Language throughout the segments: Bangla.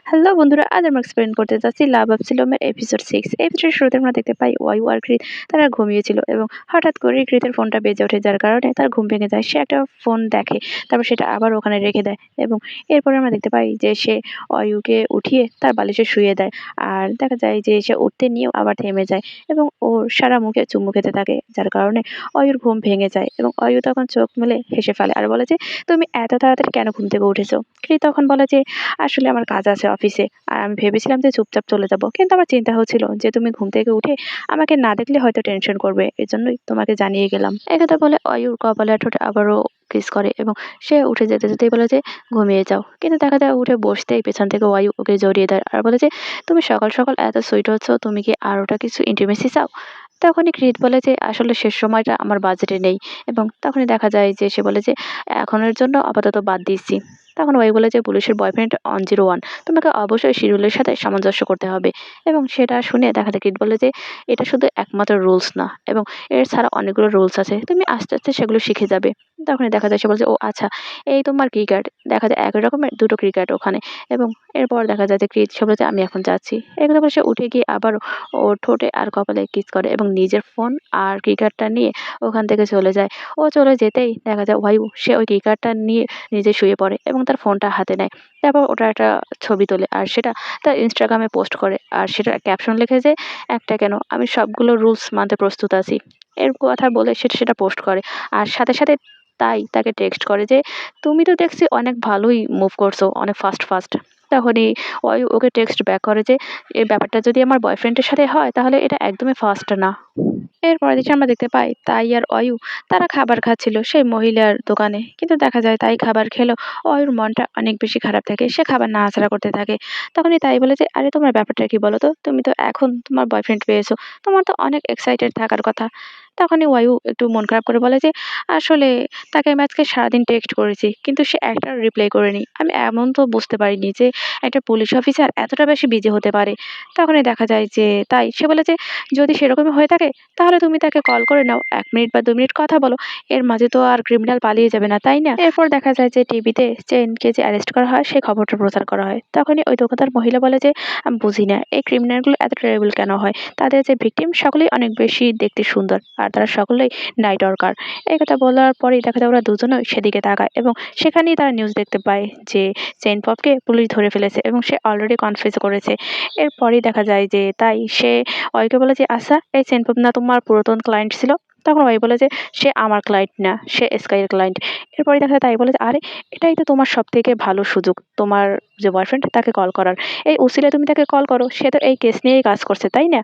হ্যালো বন্ধুরা, আজ আমরা এক্সপ্লেন করতে যাচ্ছি লাভ অফ সিলোমের এপিসোড 6। এপিসোডের শুরুতে আমরা দেখতে পাই ওয়াইউ আর কৃত তারা ঘুমিয়েছিল এবং হঠাৎ করে কৃতের ফোনটা বেজে ওঠে, যার কারণে তার ঘুম ভেঙে যায়। সে একটা ফোন দেখে, তারপর সেটা আবার ওখানে রেখে দেয় এবং এরপরে আমরা দেখতে পাই যে সে অয়ুকে উঠিয়ে তার বালিশে শুইয়ে দেয়। আর দেখা যায় যে সে উঠতে নিয়েও আবার থেমে যায় এবং ওর সারা মুখে চুমু খেতে থাকে, যার কারণে অয়ুর ঘুম ভেঙে যায় এবং অয়ু তখন চোখ মেলে হেসে ফেলে আর বলে যে, তুমি এত তাড়াতাড়ি কেন ঘুম থেকে উঠেছো? কৃত তখন বলে যে, আসলে আমার কাজ আছে অফিসে, আর আমি ভেবেছিলাম যে চুপচাপ চলে যাব, কিন্তু আমার চিন্তা হচ্ছিল যে তুমি ঘুম থেকে উঠে আমাকে না দেখলে হয়তো টেনশন করবে, এজন্যই তোমাকে জানিয়ে গেলাম। একথা বলে অয়ুর কপালে ঠোঁটে আবারও কিস করে এবং সে উঠে যেতে যেতেই বলে যে, ঘুমিয়ে যাও। কিন্তু দেখা যায় উঠে বসতেই পেছন থেকে অয়ু ওকে জড়িয়ে দেয় আর বলে যে, তুমি সকাল সকাল এত সুইট হচ্ছ, তুমি কি আর ওটা কিছু ইন্টিমেসি চাও? তখনই কৃত বলে যে, আসলে শেষ সময়টা আমার বাজেটে নেই। এবং তখনই দেখা যায় যে সে বলে যে, এখনের জন্য আপাতত বাদ দিচ্ছি। তখন ওই বলে যে, পুলিশের বয়ফ্রেন্ড অন 01, তোমাকে অবশ্যই শিডিউলের সাথে সামঞ্জস্য করতে হবে। এবং সেটা শুনে দেখা যায় কৃত বলে যে, এটা শুধু একমাত্র রুলস না, এবং এর ছাড়া অনেকগুলো রুলস আছে, তুমি আস্তে আস্তে সেগুলো শিখে যাবে। তখনই দেখা যায় সে বলছে, ও আচ্ছা, এই তোমার ক্রিকেট। দেখা যায় একই রকমের দুটো ক্রিকেট ওখানে। এবং এরপর দেখা যায় যে কৃত সে বলে যে, আমি এখন যাচ্ছি। এগুলো বলে সে উঠে গিয়ে আবারও ওর ঠোঁটে আর কপালে কিস করে এবং নিজের ফোন আর ক্রিকেটটা নিয়ে ওখান থেকে চলে যায়। ও চলে যেতেই দেখা যায় ওয়াইউ সে ওই ক্রিকেটটা নিয়ে নিজে শুয়ে পড়ে এবং তার ফোনটা হাতে নেয়। তারপর ওটার একটা ছবি তোলে আর সেটা তার ইনস্টাগ্রামে পোস্ট করে। আর সেটার ক্যাপশন লিখে যে, একটা কেন, আমি সবগুলো রুলস মানতে প্রস্তুত আছি। এর কথা বলে সেটা পোস্ট করে। আর সাথে সাথে তাই তাকে টেক্সট করে যে, তুমি তো দেখছি অনেক ভালোই মুভ করছো, অনেক ফাস্ট ফাস্ট। তখনই ওকে টেক্সট ব্যাক করে যে, এই ব্যাপারটা যদি আমার বয়ফ্রেন্ডের সাথে হয় তাহলে এটা একদমই ফাস্ট না। এরপরের দৃশ্যে আমরা দেখতে পাই তাই আর অয়ু তারা খাবার খাচ্ছিল সেই মহিলার দোকানে, কিন্তু দেখা যায় তাই খাবার খেলো, অয়ুর মনটা অনেক বেশি খারাপ থাকে, সে খাবার নাড়াচাড়া করতে থাকে। তখনই তাই বলে যে, আরে তোমার ব্যাপারটা কি বলো তো, তুমি তো এখন তোমার বয়ফ্রেন্ড পেয়েছো, তোমার তো অনেক এক্সাইটেড থাকার কথা। তখনই অয়ু একটু মন খারাপ করে বলে যে, আসলে তাকে আমি আজকে সারাদিন টেক্সট করেছি, কিন্তু সে একটা রিপ্লাই করেনি। আমি এমন তো বুঝতে পারিনি যে একটা পুলিশ অফিসার এতটা বেশি বিজি হতে পারে। তখনই দেখা যায় যে তাই সে বলে যে, যদি সেরকমই হয়ে থাকে তাহলে তুমি তাকে কল করে নাও, ১ মিনিট বা ২ মিনিট কথা বলো। এর মাঝে তো আর ক্রিমিনাল পালিয়ে যাবে না, তাই না? এরপর দেখা যায় যে টিভিতে চেনকে যে অ্যারেস্ট করা হয় সেই খবরটা প্রচার করা হয়। তখনই ওই দোকানদার মহিলা বলে যে, আমি বুঝি না এই ক্রিমিনালগুলো এত টেরিবল কেন হয়? তাদের যে ভিকটিম সকলেই অনেক বেশি দেখতে সুন্দর, আর তারা সকলেই নাইট ওয়ার্কার। এই কথা বলার পরেই দেখা যায় ওরা দুজনেই সেদিকে তাকায় এবং সেখানেই তারা নিউজ দেখতে পায় যে চেইন পপকে পুলিশ ধরে ফেলেছে এবং সে অলরেডি কনফেস করেছে। এরপরেই দেখা যায় যে তাই সে অয়কে বলে যে, আচ্ছা, এই সেনপোপ না তোমার পুরাতন ক্লায়েন্ট ছিল? তখন অয় বলে যে, সে আমার ক্লায়েন্ট না, সে স্কাইয়ের ক্লায়েন্ট। এরপরে দেখা যায় তাই বলে যে, আরে, এটাই তো তোমার সবথেকে ভালো সুযোগ, তোমার যে বয়ফ্রেন্ড তাকে কল করার। এই উসিলায় তুমি তাকে কল করো, সে তো এই কেস নিয়েই কাজ করছে, তাই না?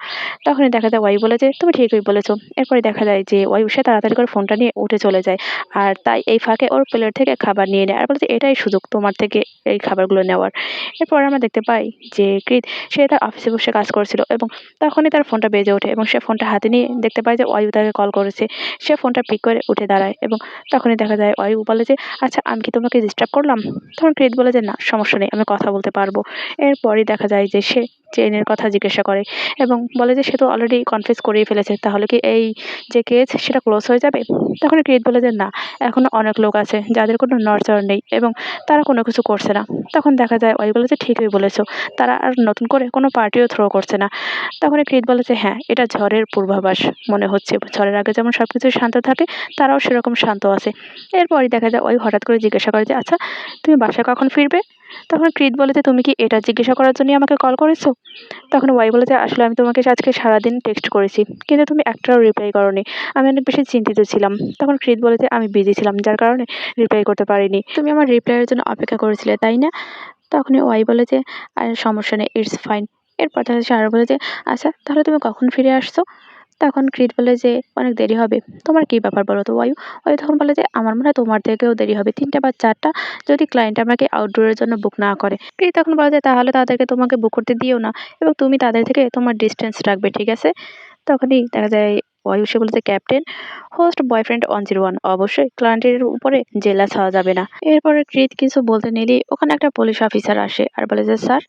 তখনই দেখা যায় ওয়াই বলে যে, তুমি ঠিকই বলেছো। এরপরে দেখা যায় যে ওয়াই সে তাড়াতাড়ি করে ফোনটা নিয়ে উঠে চলে যায়। আর তাই এই ফাঁকে ওর প্লেট থেকে খাবার নিয়ে নেয় আর বলে যে, এটাই সুযোগ তোমার থেকে এই খাবারগুলো নেওয়ার। এরপরে আমরা দেখতে পাই যে কৃত সে তার অফিসে বসে কাজ করছিল এবং তখনই তার ফোনটা বেজে ওঠে এবং সে ফোনটা হাতে নিয়ে দেখতে পায় যে অয়ু তাকে কল করেছে। সে ফোনটা পিক করে উঠে দাঁড়ায় এবং তখনই দেখা যায় অয়ু বলে যে, আচ্ছা, আমি কি তোমাকে ডিস্টার্ব করলাম? তখন কৃত বলে যে, না, সমস্যা নেই, আমি কথা বলতে পারবো। এরপরই দেখা যায় যে সে চেইনের কথা জিজ্ঞাসা করে এবং বলে যে, সে তো অলরেডি কনফেস করেই ফেলেছে, তাহলে কি এই যে কেস সেটা ক্লোজ হয়ে যাবে? তখন কৃত বলে যে, না, এখনো অনেক লোক আছে যাদের কোনো নড়চড় নেই এবং তারা কোনো কিছু করছে না। তখন দেখা যায় অয়ু বলে যে, ঠিকই বলেছো, তারা আর নতুন করে কোনো পার্টিও থ্রো করছে না। তখনই কৃত বলে যে, হ্যাঁ, এটা ঝড়ের পূর্বাভাস মনে হচ্ছে। ঝড়ের আগে যেমন সবকিছু শান্ত থাকে, তারাও সেরকম শান্ত আছে। এরপরই দেখা যায় ওই হঠাৎ করে জিজ্ঞাসা করে যে, আচ্ছা, তুমি বাসায় কখন ফিরবে? তখন কৃত বলে যে, তুমি কি এটা জিজ্ঞাসা করার জন্যই আমাকে কল করেছো? তখন ওয়াই বলে যে, আসলে আমি তোমাকে আজকে সারাদিন টেক্সট করেছি, কিন্তু তুমি একটাও রিপ্লাই করোনি। আমি অনেক বেশি চিন্তিত ছিলাম। তখন কৃত বলে যে, আমি বিজি ছিলাম, যার কারণে রিপ্লাই করতে পারিনি। তুমি আমার রিপ্লাইয়ের জন্য অপেক্ষা করেছিলে, তাই না? তখনই ওয়াই বলে যে, আরে সমস্যা নেই, ইটস ফাইন। এরপর দেখা যাচ্ছে আরও বলে যে, আচ্ছা, তাহলে তুমি কখন ফিরে আসছো? তখন কৃত বলে যে, অনেক দেরি হবে। তোমার কি ব্যাপার বলো তো ওয়ায়ু? ওয়ায়ু তখন বলে যে, আমার মনে হয় তোমার থেকেও দেরি হবে, ৩টা বা ৪টা, যদি ক্লায়েন্ট আমাকে আউটডোরের জন্য বুক না করে। কৃত তখন বলে যে, তাহলে তাদেরকে তোমাকে বুক করতে দিও না এবং তুমি তাদের থেকে তোমার ডিস্টেন্স রাখবে, ঠিক আছে? তখনই দেখা যায় ওয়ায়ু সে বলে যে, ক্যাপ্টেন, হোস্ট বয়ফ্রেন্ড 101, অবশ্যই ক্লায়েন্টের উপরে জেলাস হওয়া যাবে না। এরপরে কৃত কিছু বলতে নিলেই ওখানে একটা পুলিশ অফিসার আসে আর বলে যে, স্যার,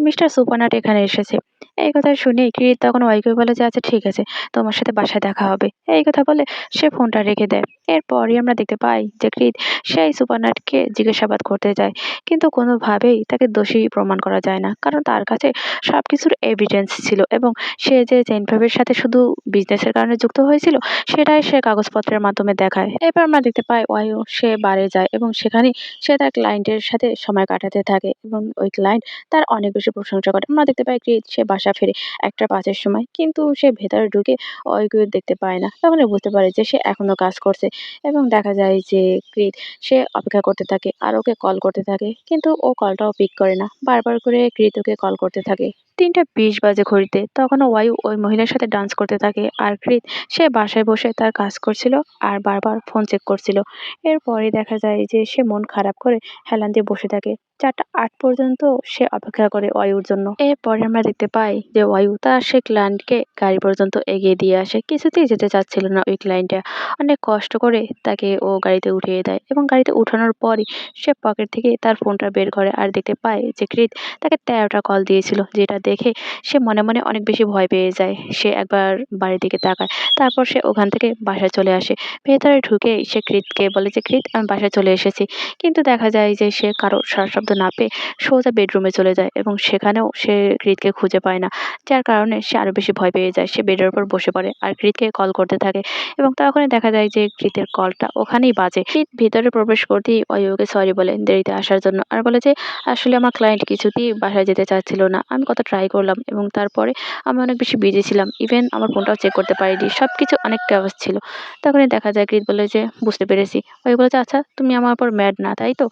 মিস্টার সুপারনাট এখানে এসেছে। এই কথা শুনে কৃত তখন ওয়াইকে বলে যে আচ্ছা ঠিক আছে, তোমার সাথে বাসায় দেখা হবে। এই কথা বলে সে ফোনটা রেখে দেয়। এরপরই আমরা দেখতে পাই যে কৃত সেই সুপারনাটকে জিজ্ঞাসাবাদ করতে যায়, কিন্তু কোনোভাবেই তাকে দোষী প্রমাণ করা যায় না, কারণ তার কাছে সবকিছুর এভিডেন্স ছিল এবং সে যে জেনফেবের সাথে শুধু বিজনেসের কারণে যুক্ত হয়েছিল সেটাই সে কাগজপত্রের মাধ্যমে দেখায়। এবার আমরা দেখতে পাই ওয়াইও সে বারে যায় এবং সেখানে সে তার ক্লায়েন্টের সাথে সময় কাটাতে থাকে এবং ওই ক্লায়েন্ট তার অনেক বেশি প্রশংসা করে। আমরা দেখতে পাই কৃত সে বাসা ফেরে ১টা ৫ এর সময়, কিন্তু সে ভেতরে ঢুকে অয়কে দেখতে পায় না। তখনই বুঝতে পারে যে সে এখনো কাজ করছে এবং দেখা যায় যে কৃত সে অপেক্ষা করতে থাকে আর ওকে কল করতে থাকে, কিন্তু ও কলটাও পিক করে না। বারবার করে কৃত ওকে কল করতে থাকে। ৩টা ২০ বাজে ঘড়িতে। তখনও ওয়ায়ু ওই মহিলার সাথে ডান্স করতে থাকে আর কৃত সে বাসায় বসে তার কাজ করছিল আর বারবার ফোন চেক করছিল। এরপরে দেখা যায় যে সে মন খারাপ করে হেলান দিয়ে বসে থাকে। ৪টা ৮ পর্যন্ত সে অপেক্ষা করে ওয়ায়ুর জন্য। এরপরে আমরা দেখতে পাই যে ওয়ায়ু তার সেই ক্লায়েন্টকে গাড়ি পর্যন্ত এগিয়ে দিয়ে আসে। কিছুতেই যেতে চাচ্ছিল না ওই ক্লায়েন্টটা। অনেক কষ্ট করে তাকে ও গাড়িতে উঠিয়ে দেয় এবং গাড়িতে উঠানোর পরই সে পকেট থেকে তার ফোনটা বের করে আর দেখতে পায় যে কৃত তাকে ১৩টা কল দিয়েছিল, যেটা দেখে সে মনে মনে অনেক বেশি ভয় পেয়ে যায়। সে একবার বাড়ির দিকে তাকায়, তারপর সে ওখান থেকে বাসায় চলে আসে। ভেতরে ঢুকে সে কৃতকে বলে যে কৃত আমি বাসায় চলে এসেছি, কিন্তু দেখা যায় যে সে কারো সাড়াশব্দ না পেয়ে সোজা বেডরুমে চলে যায় এবং সেখানেও সে কৃতকে খুঁজে পায় না, যার কারণে সে আরো বেশি ভয় পেয়ে যায়। সে বেডের উপর বসে পড়ে আর কৃতকে কল করতে থাকে এবং তখনই দেখা যায় যে কৃতের কলটা ওখানেই বাজে। কৃত ভিতরে প্রবেশ করতেই ওকে সরি বলে দেরিতে আসার জন্য আর বলে যে আসলে আমার ক্লায়েন্ট কিছুতেই বাসায় যেতে চাচ্ছিল না। আমি কত ট্রাই করলাম এবং তারপরে আমি অনেক বেশি বিজি ছিলাম। ইভেন আমার ফোনটাও চেক করতে পারিনি। সবকিছু অনেক chaos ছিল। তখনই দেখা যায় কৃত বলে যে বুঝতে পেরেছি। বলে যে আচ্ছা তুমি আমার উপর ম্যাড না, তাই তো?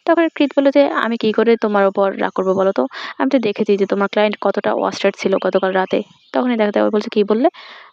তখন কৃত বলে যে আমি কি করে তোমার উপর রাগ করবো বলো তো? আমি তো দেখেছি যে তোমার ক্লায়েন্ট কতটা ওয়াস্টার্ড ছিল গতকাল রাতে। তখনই দেখা যায় ও বলছে কি বললে?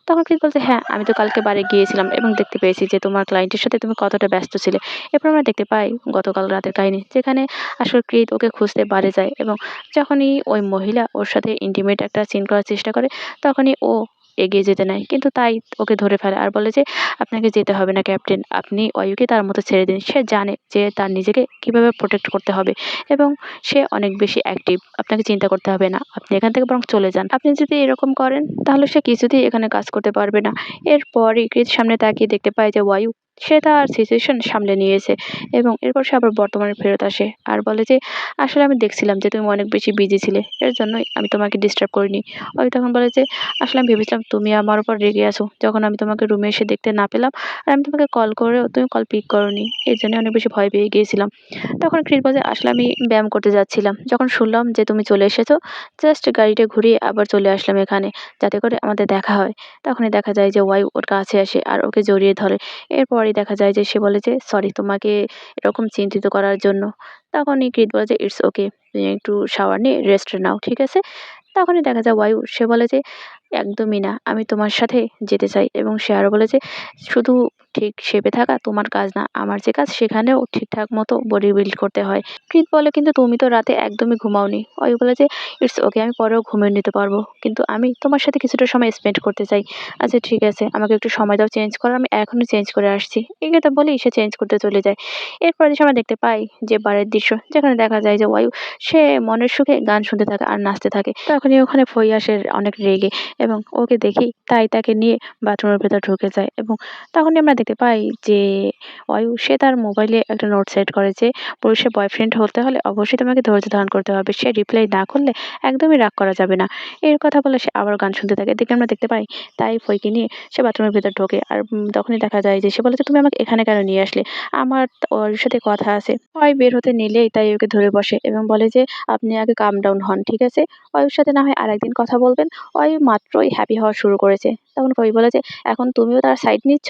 তখন কৃত বলছে হ্যাঁ আমি তো কালকে বাড়ি গিয়েছিলাম এবং দেখতে পেয়েছি যে তোমার ক্লায়েন্টের সাথে তুমি কতটা ব্যস্ত ছিলে। এরপর আমরা দেখতে পাই গতকাল রাতের কাহিনী, যেখানে আসলে কৃত ওকে খুঁজতে বাড়ি যায় এবং যখনই ওই মহিলা ওর সাথে ইন্টিমেট একটা সিন করার চেষ্টা করে তখনই ও এগিয়ে যেতে নেয়, কিন্তু তাই ওকে ধরে ফেলে আর বলে যে আপনাকে যেতে হবে না ক্যাপ্টেন, আপনি অয়ুকে তার মতো ছেড়ে দিন। সে জানে যে তার নিজেকে কিভাবে প্রোটেক্ট করতে হবে এবং সে অনেক বেশি অ্যাক্টিভ। আপনাকে চিন্তা করতে হবে না, আপনি এখান থেকে বরং চলে যান। আপনি যদি এরকম করেন তাহলে সে কিছুতেই এখানে কাজ করতে পারবে না। এরপরই কৃত সামনে তাকিয়ে দেখতে পায় যে ওয়ায়ু সে তার সিচুয়েশন সামলে নিয়েছে এবং এরপর সে আবার বর্তমানে ফেরত আসে আর বলে যে আসলে আমি দেখছিলাম যে তুমি অনেক বেশি বিজি ছিলে, এর জন্যই আমি তোমাকে ডিস্টার্ব করিনি। ওই তখন বলে যে আসলে আমি ভেবেছিলাম তুমি আমার উপর রেগে আছো যখন আমি তোমাকে রুমে এসে দেখতে না পেলাম আর আমি তোমাকে কল করেও তুমি কল পিক করোনি, এই জন্য অনেক বেশি ভয় পেয়ে গিয়েছিলাম। তখন কৃত বলে আসলে আমি ব্যায়াম করতে যাচ্ছিলাম, যখন শুনলাম যে তুমি চলে এসেছো জাস্ট গাড়িটা ঘুরিয়ে আবার চলে আসলাম এখানে যাতে করে আমাদের দেখা হয়। তখনই দেখা যায় যে ওয়াইফ ওর কাছে আসে আর ওকে জড়িয়ে ধরে। এরপরই দেখা যায় যে সে বলে যে সরি তোমাকে এরকম চিন্তিত করার জন্য। তখনই কৃত বলে যে ইটস ওকে, তুমি একটু শাওয়ার নিয়ে রেস্ট নাও, ঠিক আছে? তখনই দেখা যায় ওয়ায়ু সে বলে যে একদমই না, আমি তোমার সাথে যেতে চাই এবং সে আরো বলে যে শুধু ঠিক শেপে থাকা তোমার কাজ না, আমার যে কাজ সেখানেও ঠিকঠাক মতো বডি বিল্ড করতে হয়। কৃত বলে কিন্তু তুমি তো রাতে একদমই ঘুমাওনি। অয়ু বলে যে ইটস ওকে, আমি পরেও ঘুমিয়ে নিতে পারবো, কিন্তু আমি তোমার সাথে কিছুটা সময় স্পেন্ড করতে চাই। আচ্ছা ঠিক আছে, আমাকে একটু সময় দাও চেঞ্জ করার, আমি এখনই চেঞ্জ করে আসছি। এই কথা বলেই সে চেঞ্জ করতে চলে যায়। এরপরে আমরা দেখতে পাই যে বারের দৃশ্য, যেখানে দেখা যায় যে ওয়ায়ু সে মনের সুখে গান শুনতে থাকে আর নাচতে থাকে। তখনই ওখানে ফই আসে অনেক রেগে এবং ওকে দেখেই তাই তাকে নিয়ে বাথরুমের ভেতর ঢুকে যায় এবং তখনই আমরা দেখতে পাই যে অয়ু সে তার মোবাইলে একটা নোট সেট করে যে পুরুষের বয়ফ্রেন্ড হতে হলে অবশ্যই তোমাকে ধৈর্য ধারণ করতে হবে, সে রিপ্লাই না করলে একদমই রাগ করা যাবে না। এর কথা বলে সে আবার গান শুনতে থাকে। এদিকে আমরা দেখতে পাই তাই ফইকে নিয়ে সে বাথরুমের ভেতর ঢোকে আর তখনই দেখা যায় যে সে বলে যে তুমি আমাকে এখানে কেন নিয়ে আসলে, আমার ওর সাথে কথা আছে। অয় বের হতে নিলেই তাই ওকে ধরে বসে এবং বলে যে আপনি আগে কাম ডাউন হন, ঠিক আছে? অয়ুর সাথে না হয় আরেকদিন কথা বলবেন। অয়ু মাত্রই হ্যাপি হওয়া শুরু করেছে। তখন ফই বলে যে এখন তুমিও তার সাইড নিচ্ছ?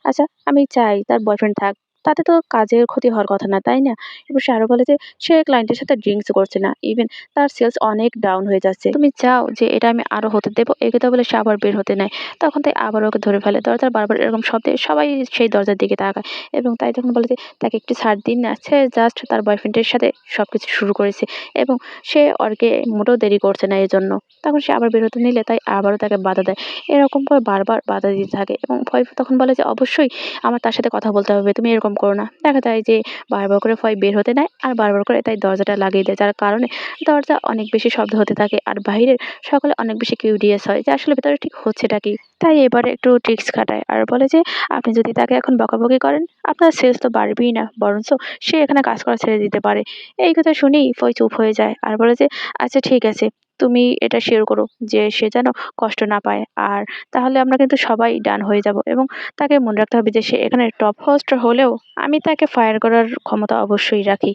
আচ্ছা আমি চাই তার বয়ফ্রেন্ড থাক, তাতে তো কাজের ক্ষতি হওয়ার কথা না, তাই না? এবার সে আরো বলে যে সে ক্লায়েন্টের সাথে ড্রিঙ্কস করছে না, ইভেন তার সেলস অনেক ডাউন হয়ে যাচ্ছে। তুমি চাও যে এটা আমি আরো হতে দেবো? এই কথা বলে সে আবার বের হতে নেয়। তখন তাই আবার ওকে ধরে ফেলে। দরজার বারবার এরকম শব্দে সবাই সেই দরজার দিকে তাকায় এবং তাই তখন বলে যে তাকে একটু ছাড় দিন না, সে জাস্ট তার বয়ফ্রেন্ডের সাথে সবকিছু শুরু করেছে এবং সে ওরকে মোটেও দেরি করছে না এজন্য। তখন সে আবার বের হতে নিলে তাই আবারও তাকে বাধা দেয়। এরকম করে বারবার বাধা দিতে থাকে এবং ভয় তখন বলে যে অবশ্যই আমার তার সাথে কথা বলতে হবে, তুমি এরকম করো না। দেখা যায় যে বারবার করে ফয় বের হতে নেয় আর বারবার করে তাই দরজাটা লাগিয়ে দেয়, যার কারণে দরজা অনেক বেশি শব্দ হতে থাকে আর বাহিরের সকলে অনেক বেশি কিউরিয়াস হয় যে আসলে ভেতরে ঠিক হচ্ছেটা কি। তাই এবারে একটু ট্রিক্স খাটায় আর বলে যে আপনি যদি তাকে এখন বকাবকি করেন আপনার সেলস তো বাড়বেই না, বরঞ্চ সে এখানে কাজ করা ছেড়ে দিতে পারে। এই কথা শুনেই ফয় চুপ হয়ে যায় আর বলে যে আচ্ছা ঠিক আছে, তুমি এটা শিওর করো যে সে যেন কষ্ট না পায়, আর তাহলে আমরা কিন্তু সবাই ডান হয়ে যাব। এবং তাকে মনে রাখতে হবে যে সে এখানে টপ হোস্ট হলেও আমি তাকে ফায়ার করার ক্ষমতা অবশ্যই রাখি।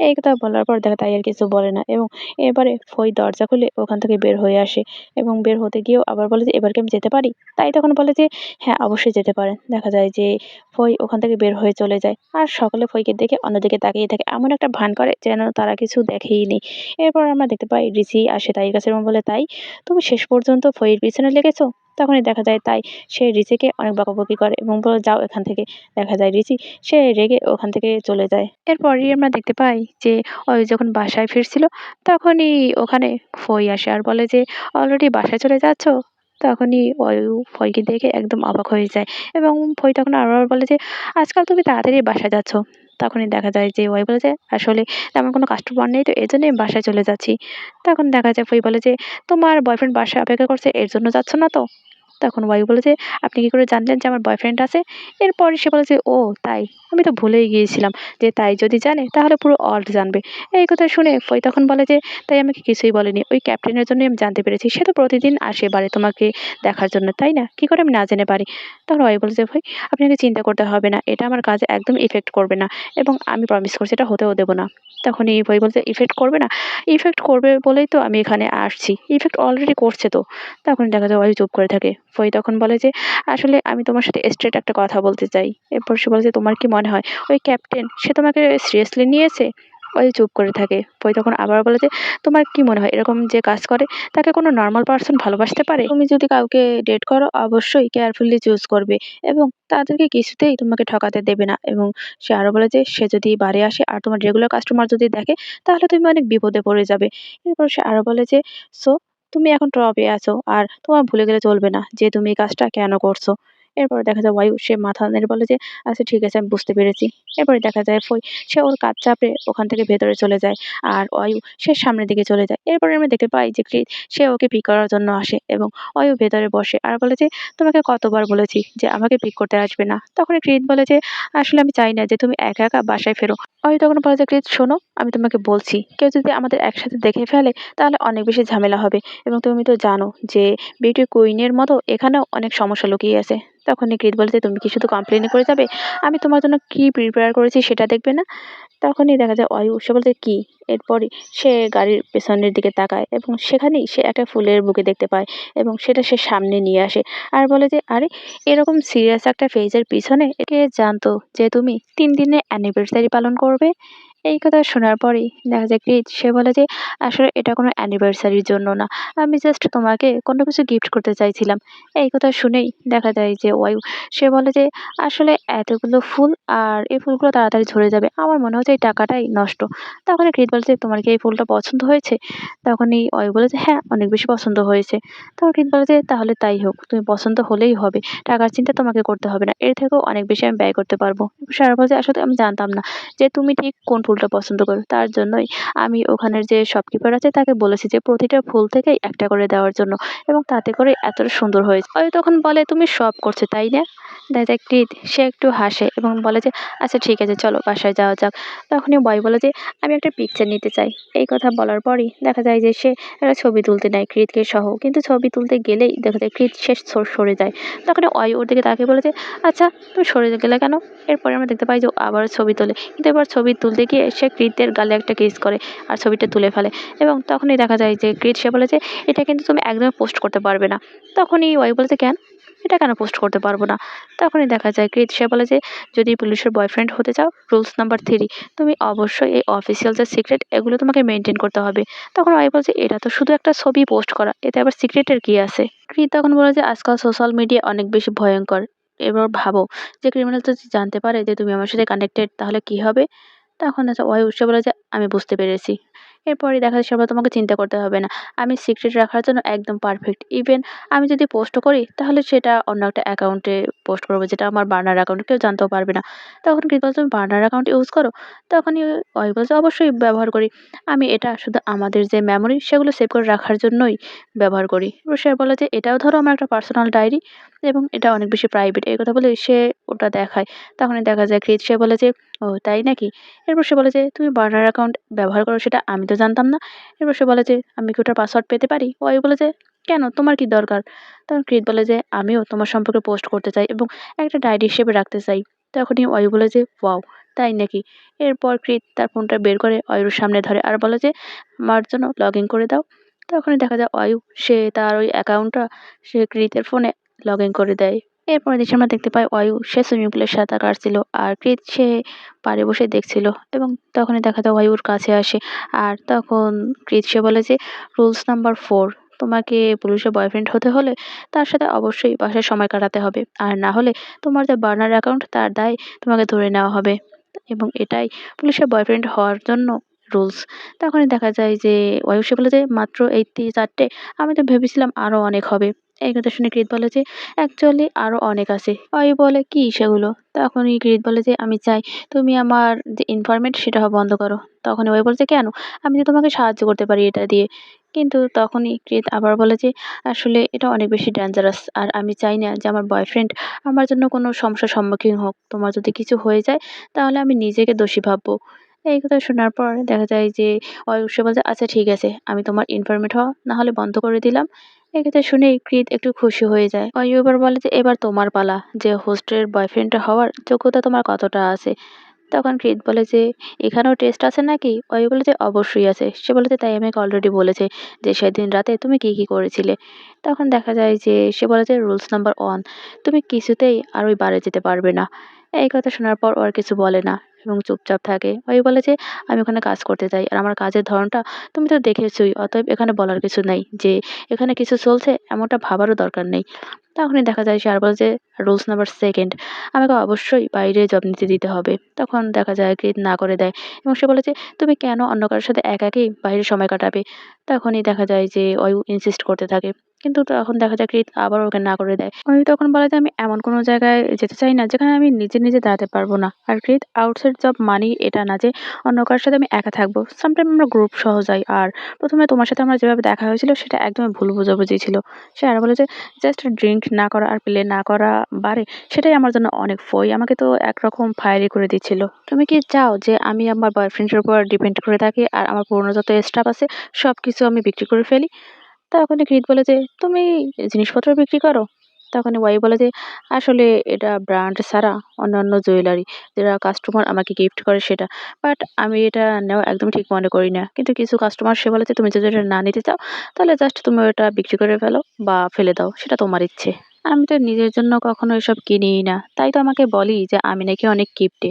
এই কথা বলার পর দেখা তাই আর কিছু বলে না এবং এবারে ফই দরজা খুলে ওখান থেকে বের হয়ে আসে এবং বের হতে গিয়েও আবার বলে যে এবার কি আমি যেতে পারি? তাই তখন বলে যে হ্যাঁ অবশ্যই যেতে পারেন। দেখা যায় যে ফই ওখান থেকে বের হয়ে চলে যায় আর সকলে ফইকে দেখে অন্যদিকে তাকিয়ে থাকে, এমন একটা ভান করে যেন তারা কিছু দেখেই নেই। এরপর আমরা দেখতে পাই রিচি আসে তাইর কাছে এবং বলে তাই তুমি শেষ পর্যন্ত ফইয়ের পিছনে লেগেছো? তখনই দেখা যায় তাই সে রিচিকে অনেক বকাবকি করে এবং বলে যাও এখান থেকে। দেখা যায় রিচি সে রেগে ওখান থেকে চলে যায়। এরপরই আমরা দেখতে পাই যে ওই যখন বাসায় ফিরছিল তখনই ওখানে ফই আসে আর বলে যে অলরেডি বাসায় চলে যাচ্ছ? তখনই অয়ু ফইকে দেখে একদম অবাক হয়ে যায় এবং ফই তখন আবার বলে যে আজকাল তুমি তাড়াতাড়ি বাসায় যাচ্ছ। তখনই দেখা যায় যে ওই বলে যে আসলে তেমন কোনো কাস্টমার নেই তো এই জন্যই আমি বাসায় চলে যাচ্ছি। তখন দেখা যায় ফই বলে যে তোমার বয়ফ্রেন্ড বাসায় অপেক্ষা করছে এর জন্য যাচ্ছ না তো? তখন ওয়াইফ বলে যে, "আপনি কি করে জানলেন যে আমার বয়ফ্রেন্ড আছে?" এরপরে সে বলে যে, "ও তাই? আমি তো ভুলেই গিয়েছিলাম যে তাই যদি জানে তাহলে পুরো ওয়ার্ল্ড জানবে।" এই কথা শুনে ফই তখন বলে যে, "তাই আমাকে কিছুই বলেনি। ওই ক্যাপ্টেনের জন্যই আমি জানতে পেরেছি। সে তো প্রতিদিন আসে বাড়ি তোমাকে দেখার জন্য, তাই না? কি করে আমি না জেনে পারি?" তখন ওয়াইফ বলে যে, "ভাই আপনাকে চিন্তা করতে হবে না। এটা আমার কাজে একদম ইফেক্ট করবে না এবং আমি প্রমিস করছি এটা হতেও দেব না।" তখনই ভাই বলছে, "ইফেক্ট করবে না? ইফেক্ট করবে বলেই তো আমি এখানে আসছি। ইফেক্ট অলরেডি করছে তো।" তখন দেখা যায় ওই চুপ করে থাকে। ফই তখন বলে যে, "আসলে আমি তোমার সাথে স্ট্রেট একটা কথা বলতে চাই।" এরপর সে বলে যে, "তোমার কি মনে হয় ওই ক্যাপ্টেন সে তোমাকে সিরিয়াসলি নিয়েছে?" ওই চুপ করে থাকে। ফই তখন আবার বলে যে, "তোমার কি মনে হয় এরকম যে কাজ করে তাকে কোনো নরমাল পারসন ভালোবাসতে পারে? তুমি যদি কাউকে ডেট করো অবশ্যই কেয়ারফুলি চুজ করবে এবং তাদেরকে কিছুতেই তোমাকে ঠকাতে দেবে না।" এবং সে আরো বলে যে, "সে যদি বারে আসে আর তোমার রেগুলার কাস্টমার যদি দেখে তাহলে তুমি অনেক বিপদে পড়ে যাবে।" এরপর সে আরো বলে যে, "সো তুমি এখন টপে আছো আর তোমার ভুলে গেলে চলবে না যে তুমি এই কাজটা কেন করছো?" এরপরে দেখা যায় বায়ু সে মাথা নেড়ে বলে যে, "আচ্ছা ঠিক আছে আমি বুঝতে পেরেছি।" এরপরে দেখা যায় ফই সে ওর কাঁধ চাপড়ে ওখান থেকে ভেতরে চলে যায় আর অয়ু সে সামনের দিকে চলে যায়। এরপরে আমরা দেখতে পাই যে কৃত সে ওকে পিক করার জন্য আসে এবং অয়ু ভেতরে বসে আর বলে যে, "তোমাকে কতবার বলেছি যে আমাকে পিক করতে আসবে না?" তখন কৃত বলে যে, "আসলে আমি চাই না যে তুমি একা, একা বাসায় ফেরো।" অয়ু তখন বলে যে, "কৃত শোনো, আমি তোমাকে বলছি কেউ যদি আমাদের একসাথে দেখে ফেলে তাহলে অনেক বেশি ঝামেলা হবে এবং তুমি তো জানো যে বিউটি কুইনের মতো এখানেও অনেক সমস্যা লুকিয়ে আছে।" তখন কৃত বলে যে, "তুমি কি শুধু কমপ্লেনই করে যাবে? আমি তোমার জন্য কি প্রিপেয়ার করেছি সেটা দেখবে না?" তখনই দেখা যায় অয়ু সে বলতে কি? এরপরই সে গাড়ির পেছনের দিকে তাকায় এবং সেখানেই সে একটা ফুলের বুকে দেখতে পায় এবং সেটা সে সামনে নিয়ে আসে আর বলে যে, "আরে এরকম সিরিয়াস একটা ফেজের পিছনে কে জানতো যে তুমি ৩ দিনের অ্যানিভার্সারি পালন করবে?" এই কথা শোনার পরেই দেখা যায় কৃত সে বলে যে, "আসলে এটা কোনো অ্যানিভার্সারির জন্য না। আমি জাস্ট তোমাকে কোনো কিছু গিফট করতে চাইছিলাম।" এই কথা শুনেই দেখা যায় যে অয়ু সে বলে যে, "আসলে এতগুলো ফুল আর এই ফুলগুলো তাড়াতাড়ি ঝরে যাবে। আমার মনে হচ্ছে এই টাকাটাই নষ্ট।" তখনই কৃত বলে যে, "তোমার কি এই ফুলটা পছন্দ হয়েছে?" তখনই অয়ু বলে যে, "হ্যাঁ, অনেক বেশি পছন্দ হয়েছে।" তখন কৃত বলে যে, "তাহলে তাই হোক। তুমি পছন্দ হলেই হবে। টাকার চিন্তা তোমাকে করতে হবে না। এর থেকেও অনেক বেশি আমি ব্যয় করতে পারবো।" সারা বলে যে, "আসলে আমি জানতাম না যে তুমি ঠিক কোন ফুলটা পছন্দ করো। তার জন্যই আমি ওখানের যে শপকিপার আছে তাকে বলেছি যে প্রতিটা ফুল থেকেই একটা করে দেওয়ার জন্য এবং তাতে করে এতটা সুন্দর হয়েছে।" অয়ু তখন বলে, "তুমি শপ করছো, তাই না?" দেখা যায় কৃত সে একটু হাসে এবং বলে যে, "আচ্ছা ঠিক আছে চলো বাসায় যাওয়া যাক।" তখনই বয় বলে যে, "আমি একটা পিকচার নিতে চাই।" এই কথা বলার পরই দেখা যায় যে সে একটা ছবি তুলতে নেয় কৃতকে সহ। কিন্তু ছবি তুলতে গেলেই দেখা যায় কৃত সে সরে যায়। তখন অয়ু ওর দিকে তাকিয়ে বলে যে, "আচ্ছা তুমি সরে গেলে কেন?" এরপরে আমরা দেখতে পাই যে ও আবারও ছবি তোলে। কিন্তু এবার ছবি তুলতে গিয়ে সে কৃতের গালে একটা কিস করে আর ছবিটা তুলে ফেলে এবং তখনই দেখা যায় যে কৃত সে বলে যে, "এটা কিন্তু তুমি একদমই পোস্ট করতে পারবে না।" তখনই অয়ু বলে যে, "কেন? এটা কেন পোস্ট করতে পারবো না?" তখনই দেখা যায় কৃত সে বলে যে, "যদি পুলিশের বয়ফ্রেন্ড হতে চাও রুলস নাম্বার 3 তুমি অবশ্যই এই অফিসিয়াল যে সিক্রেট এগুলো তোমাকে মেইনটেইন করতে হবে।" তখন অয়ু বলছে, "এটা তো শুধু একটা ছবি পোস্ট করা। এতে আবার সিক্রেটের কি আছে?" কৃত তখন বলে যে, "আজকাল সোশ্যাল মিডিয়া অনেক বেশি ভয়ংকর। এবার ভাবো যে ক্রিমিনাল যদি জানতে পারে যে তুমি আমার সাথে কানেক্টেড তাহলে কি হবে?" তখন ওয়াই সে বলে যে, "আমি বুঝতে পেরেছি।" এরপরই দেখা যাচ্ছে আবার তোমাকে চিন্তা করতে হবে না। আমি সিক্রেট রাখার জন্য একদম পারফেক্ট। ইভেন আমি যদি পোস্টও করি তাহলে সেটা অন্য একটা অ্যাকাউন্টে পোস্ট করব, যেটা আমার বার্নার অ্যাকাউন্ট, কেউ জানতেও পারবে না। তখন কি বলে, তুমি বার্নার অ্যাকাউন্ট ইউজ করো? তখনই ওই বলছে অবশ্যই ব্যবহার করি। আমি এটা শুধু আমাদের যে মেমোরি সেগুলো সেভ করে রাখার জন্যই ব্যবহার করি। এবার সে বলে যে এটাও ধরো আমার একটা পার্সোনাল ডায়েরি এবং এটা অনেক বেশি প্রাইভেট। এই কথা বলে সে ওটা দেখায়। তখনই দেখা যায় কৃত সে বলে যে, "ও তাই নাকি?" এরপর সে বলে যে, "তুমি বার্নার অ্যাকাউন্ট ব্যবহার করো সেটা আমি তো জানতাম না।" এরপর সে বলে যে, "আমি কি ওটার পাসওয়ার্ড পেতে পারি?" ও বলে যে, "কেন? তোমার কি দরকার?" তখন কৃত বলে যে, "আমিও তোমার সম্পর্কে পোস্ট করতে চাই এবং একটা ডায়েরি হিসেবে রাখতে চাই।" তখনই অয়ু বলে যে, "ওয়াও! তাই নাকি?" এরপর কৃত তার ফোনটা বের করে অয়ুর সামনে ধরে আর বলে যে, "আমার জন্য লগ ইন করে দাও।" তখনই দেখা যায় অয়ু সে তার ওই অ্যাকাউন্টটা সে কৃতের ফোনে লগ ইন করে দেয়। এরপরে দৃশ্যে আমরা দেখতে পাই অয়ু সে সুইমিং পুলে সাঁতার কাটছিল আর কৃত সে পাড়ে বসে দেখছিল এবং তখনই দেখা যায় অয়ুর কাছে আসে। আর তখন কৃত সে বলে যে, রুলস নাম্বার 4, তোমাকে পুলিশের বয়ফ্রেন্ড হতে হলে তার সাথে অবশ্যই বাসায় সময় কাটাতে হবে। আর না হলে তোমার যে বার্নার অ্যাকাউন্ট তার দায় তোমাকে ধরে নেওয়া হবে এবং এটাই পুলিশের বয়ফ্রেন্ড হওয়ার জন্য রুলস। তখনই দেখা যায় যে অয়ু সে বলে যে, মাত্র এই 4টে, আমি তো ভেবেছিলাম আরো অনেক হবে। এই কথা শুনে কৃত বলে যে, অ্যাকচুয়ালি আরো অনেক আছে। অয়ু বলে, কি সেগুলো? তখনই কৃত বলে যে, আমি চাই তুমি আমার যে ইনফরমেট সেটা বন্ধ করো। তখনই অয়ু বলছে, কেন? আমি তো তোমাকে সাহায্য করতে পারি এটা দিয়ে। কিন্তু তখনই কৃত আবার বলে যে, আসলে এটা অনেক বেশি ডেঞ্জারাস আর আমি চাই না যে আমার বয়ফ্রেন্ড আমার জন্য কোনো সমস্যার সম্মুখীন হোক। তোমার যদি কিছু হয়ে যায় তাহলে আমি নিজেকে দোষী ভাববো। এই কথা শোনার পর দেখা যায় যে অয়ু সে বলছে, আচ্ছা ঠিক আছে, আমি তোমার ইনফরমেট হওয়া না হলে বন্ধ করে দিলাম। এই কথা শুনেই কৃত একটু খুশি হয়ে যায়। অয়ু এবার বলে যে, এবার তোমার পালা, যে হোস্টের বয়ফ্রেন্ড হওয়ার যোগ্যতা তোমার কতটা আছে। তখন কৃত বলে যে, এখানেও টেস্ট আছে নাকি? অয়ু বলে যে, অবশ্যই আছে। সে বলে যে, তাই আমাকে অলরেডি বলেছে যে সেদিন রাতে তুমি কি কি করেছিলে। তখন দেখা যায় যে সে বলে যে, রুলস নাম্বার 1, তুমি কিছুতেই আর ওই বারে যেতে পারবে না। এই কথা শোনার পর ও আর কিছু বলে না এবং চুপচাপ থাকে। অয়ু বলে যে, আমি ওখানে কাজ করতে চাই আর আমার কাজের ধরনটা তুমি তো দেখেছই, অতএব এখানে বলার কিছু নেই যে এখানে কিছু চলছে, এমনটা ভাবারও দরকার নেই। তখনই দেখা যায় সে আর বলে যে, রুলস নাম্বার 2, আমাকে অবশ্যই বাইরে জব নিতে দিতে হবে। তখন দেখা যায় কৃত না করে দেয় এবং সে বলে যে, তুমি কেন অন্য কারোর সাথে একাকী বাইরে সময় কাটাবে? তখনই দেখা যায় যে অয়ু ইনসিস্ট করতে থাকে। কিন্তু তখন দেখা যায় কৃত আবার ওকে না করে দেয়। অয়ু তখন বলে যে, আমি এমন কোনো জায়গায় যেতে চাই না যেখানে আমি নিজে দাঁড়াতে পারবো না। আর কৃত আউটসাইড জব মানেই এটা না যে অন্য কারোর সাথে আমি একা থাকবো। সামটাইম আমরা গ্রুপ সহ যাই। আর ১ম এ তোমার সাথে আমার যেভাবে দেখা হয়েছিল সেটা একদমই ভুল বোঝাবুঝি ছিল। সে আরো বলে যে, জাস্ট ড্রিংক না করা আর প্লে না করা বারে সেটাই আমার জন্য অনেক। আমাকে তো একরকম ফায়ারি করে দিচ্ছিল। তুমি কি চাও যে আমি আমার বয়ফ্রেন্ডের উপর ডিপেন্ড করে থাকি আর আমার পুরনো যত স্টাফ আছে সবকিছু আমি বিক্রি করে ফেলি? তখনই কৃত বলে যে, তুমি জিনিসপত্র বিক্রি করো? তখনই ওয়াই বলে যে, আসলে এটা ব্র্যান্ড ছাড়া অন্যান্য জুয়েলারি যেটা কাস্টমার আমাকে গিফট করে সেটা। বাট আমি এটা নেওয়া একদম ঠিক মনে করি না। কিন্তু কিছু কাস্টমার সে বলে যে, তুমি যদি এটা না নিতে চাও তাহলে জাস্ট তুমি ওটা বিক্রি করে ফেলো বা ফেলে দাও। সেটা তোমার ইচ্ছে। আমি তো নিজের জন্য কখনো এসব কিনিই না। তাই তো আমাকে বলেই যে আমি নাকি অনেক কিপটে।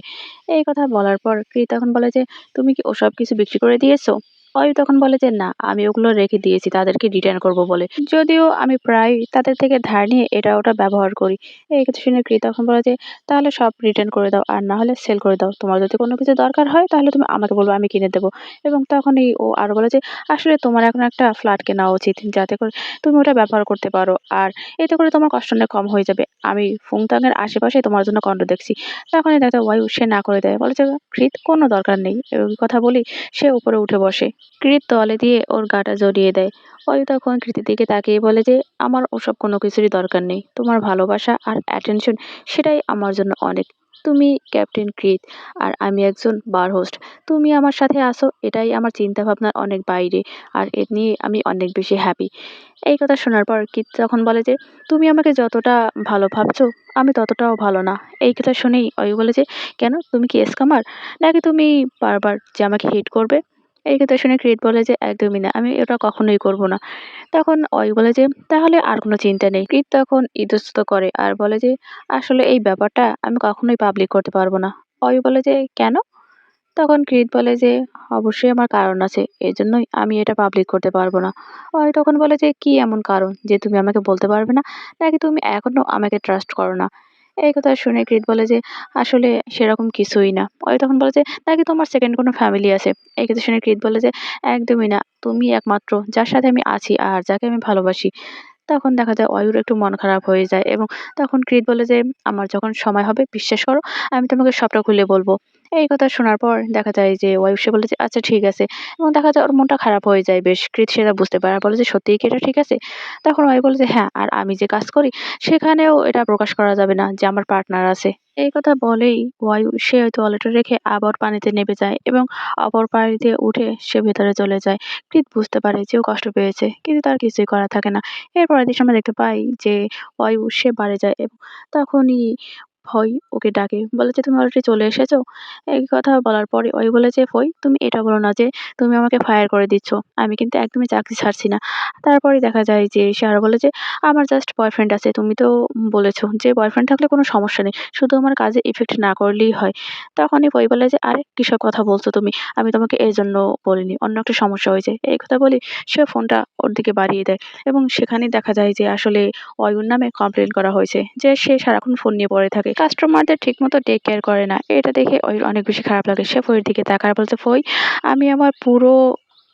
এই কথা বলার পর কৃত তখন বলে যে, তুমি কি ওসব কিছু বিক্রি করে দিয়েছো? অয়ু তখন বলে যে, না, আমি ওগুলো রেখে দিয়েছি তাদেরকে রিটার্ন করব বলে। যদিও আমি প্রায় তাদের থেকে ধার নিয়ে এটা ওটা ব্যবহার করি। এই কথা শুনে কৃত তখন বলে যে, তাহলে সব রিটার্ন করে দাও আর না হলে সেল করে দাও। তোমার যদি কোনো কিছু দরকার হয় তাহলে তুমি আমাকে বলবে, আমি কিনে দেবো। এবং তখনই ও আরো বলে যে, আসলে তোমার এখন একটা ফ্ল্যাট কেনা উচিত যাতে করে তুমি ওটা ব্যবহার করতে পারো। আর এতে করে তোমার কষ্ট অনেক কম হয়ে যাবে। আমি ফুংতাংয়ের আশেপাশে তোমার জন্য কন্ড দেখছি। তখনই দেখা যায় ওয়াইউ সে না করে দেয়। বলে যে, কৃত কোনো দরকার নেই। এই কথা বলেই সে উপরে উঠে বসে। কৃত তোয়ালে দিয়ে ওর গাটা জড়িয়ে দেয়। অয়ু তখন কৃতির দিকে তাকিয়ে বলে যে, আমার ওসব কোনো কিছুরই দরকার নেই। তোমার ভালোবাসা আর অ্যাটেনশন সেটাই আমার জন্য অনেক। তুমি ক্যাপ্টেন কৃত আর আমি একজন বার হোস্ট। তুমি আমার সাথে আসো এটাই আমার চিন্তা ভাবনার অনেক বাইরে। আর এ নিয়ে আমি অনেক বেশি হ্যাপি। এই কথা শোনার পর কৃত তখন বলে যে, তুমি আমাকে যতটা ভালো ভাবছো আমি ততটাও ভালো না। এই কথা শুনেই অয়ু বলে যে, কেন? তুমি কি স্ক্যামার? নাকি তুমি বারবার যে আমাকে হিট করবে? এই কথা শুনে কৃত বলে যে, একদমই না, আমি এটা কখনোই করব না। তখন অয়ু বলে যে, তাহলে আর কোনো চিন্তা নেই। কৃত তখন ইতস্তত করে আর বলে যে, আসলে এই ব্যাপারটা আমি কখনোই পাবলিক করতে পারবো না। অয়ু বলে যে, কেন? তখন কৃত বলে যে, অবশ্যই আমার কারণ আছে। এজন্যই আমি এটা পাবলিক করতে পারবো না। অয়ু তখন বলে যে, কি এমন কারণ যে তুমি আমাকে বলতে পারবে না? নাকি তুমি এখনো আমাকে ট্রাস্ট করো না? এই কথা শুনে কৃত বলে যে আসলে সেরকম কিছুই না। তখন বলে যে নাকি তোমার সেকেন্ড কোনো ফ্যামিলি আছে? এই কথা শুনে কৃত বলে যে একদমই না। তুমি একমাত্র যার সাথে আমি আছি আর যাকে আমি ভালোবাসি। তখন দেখা যায় অয়ুর একটু মন খারাপ হয়ে যায় এবং তখন কৃত বলে যে, "আমার যখন সময় হবে বিশ্বাস করো আমি তোমাকে সবটা খুলে বলব।" এই কথা শোনার পর দেখা যায় যে অয়ু সে বলে যে, "আচ্ছা ঠিক আছে।" এবং দেখা যায় ওর মনটা খারাপ হয়ে যায় বেশ। কৃত সেটা বুঝতে পারে আর বলে যে, "সত্যিই কি এটা ঠিক আছে?" তখন অয়ু বলে যে, "হ্যাঁ, আর আমি যে কাজ করি সেখানেও এটা প্রকাশ করা যাবে না যে আমার পার্টনার আছে।" এই কথা বলেই অয়ু সে তোয়ালেটা রেখে আবার পানিতে নেমে যায় এবং অপর পানিতে উঠে সে ভেতরে চলে যায়। কৃত বুঝতে পারে যে ও কষ্ট পেয়েছে কিন্তু তার কিছুই করার থাকে না। এর পরের দিন আমরা দেখতে পাই যে অয়ু সে বাড়ি যায় এবং তখনই ফই ওকে ডাকে। বলে যে, "তুমি অলরেডি চলে এসেছো?" এই কথা বলার পরে অয়ু বলে যে, "ফই তুমি এটা বলো না যে তুমি আমাকে ফায়ার করে দিচ্ছ। আমি কিন্তু একদমই চাকরি ছাড়ছি না।" তারপরে দেখা যায় যে সে আরো বলে যে, "আমার জাস্ট বয়ফ্রেন্ড আছে। তুমি তো বলেছ যে বয়ফ্রেন্ড থাকলে কোনো সমস্যা নেই। শুধু আমার কাজে ইফেক্ট না করলেই হয়।" তখনই ফই বলে যে, "আরে কিসব কথা বলছো তুমি? আমি তোমাকে এজন্য বলিনি। অন্য একটা সমস্যা হয়েছে।" এই কথা বলে সে ফোনটা ওর দিকে বাড়িয়ে দেয় এবং সেখানেই দেখা যায় যে আসলে অয়ুর নামে কমপ্লেন করা হয়েছে যে সে সারাক্ষণ ফোন নিয়ে পড়ে থাকে। কাস্টমারদের ঠিকমতো টেক কেয়ার করে না। এটা দেখে অয়ুর অনেক বেশি খারাপ লাগে। সে ফইয়ের দিকে তাকায় আর বলছে, "ফই আমি আমার পুরো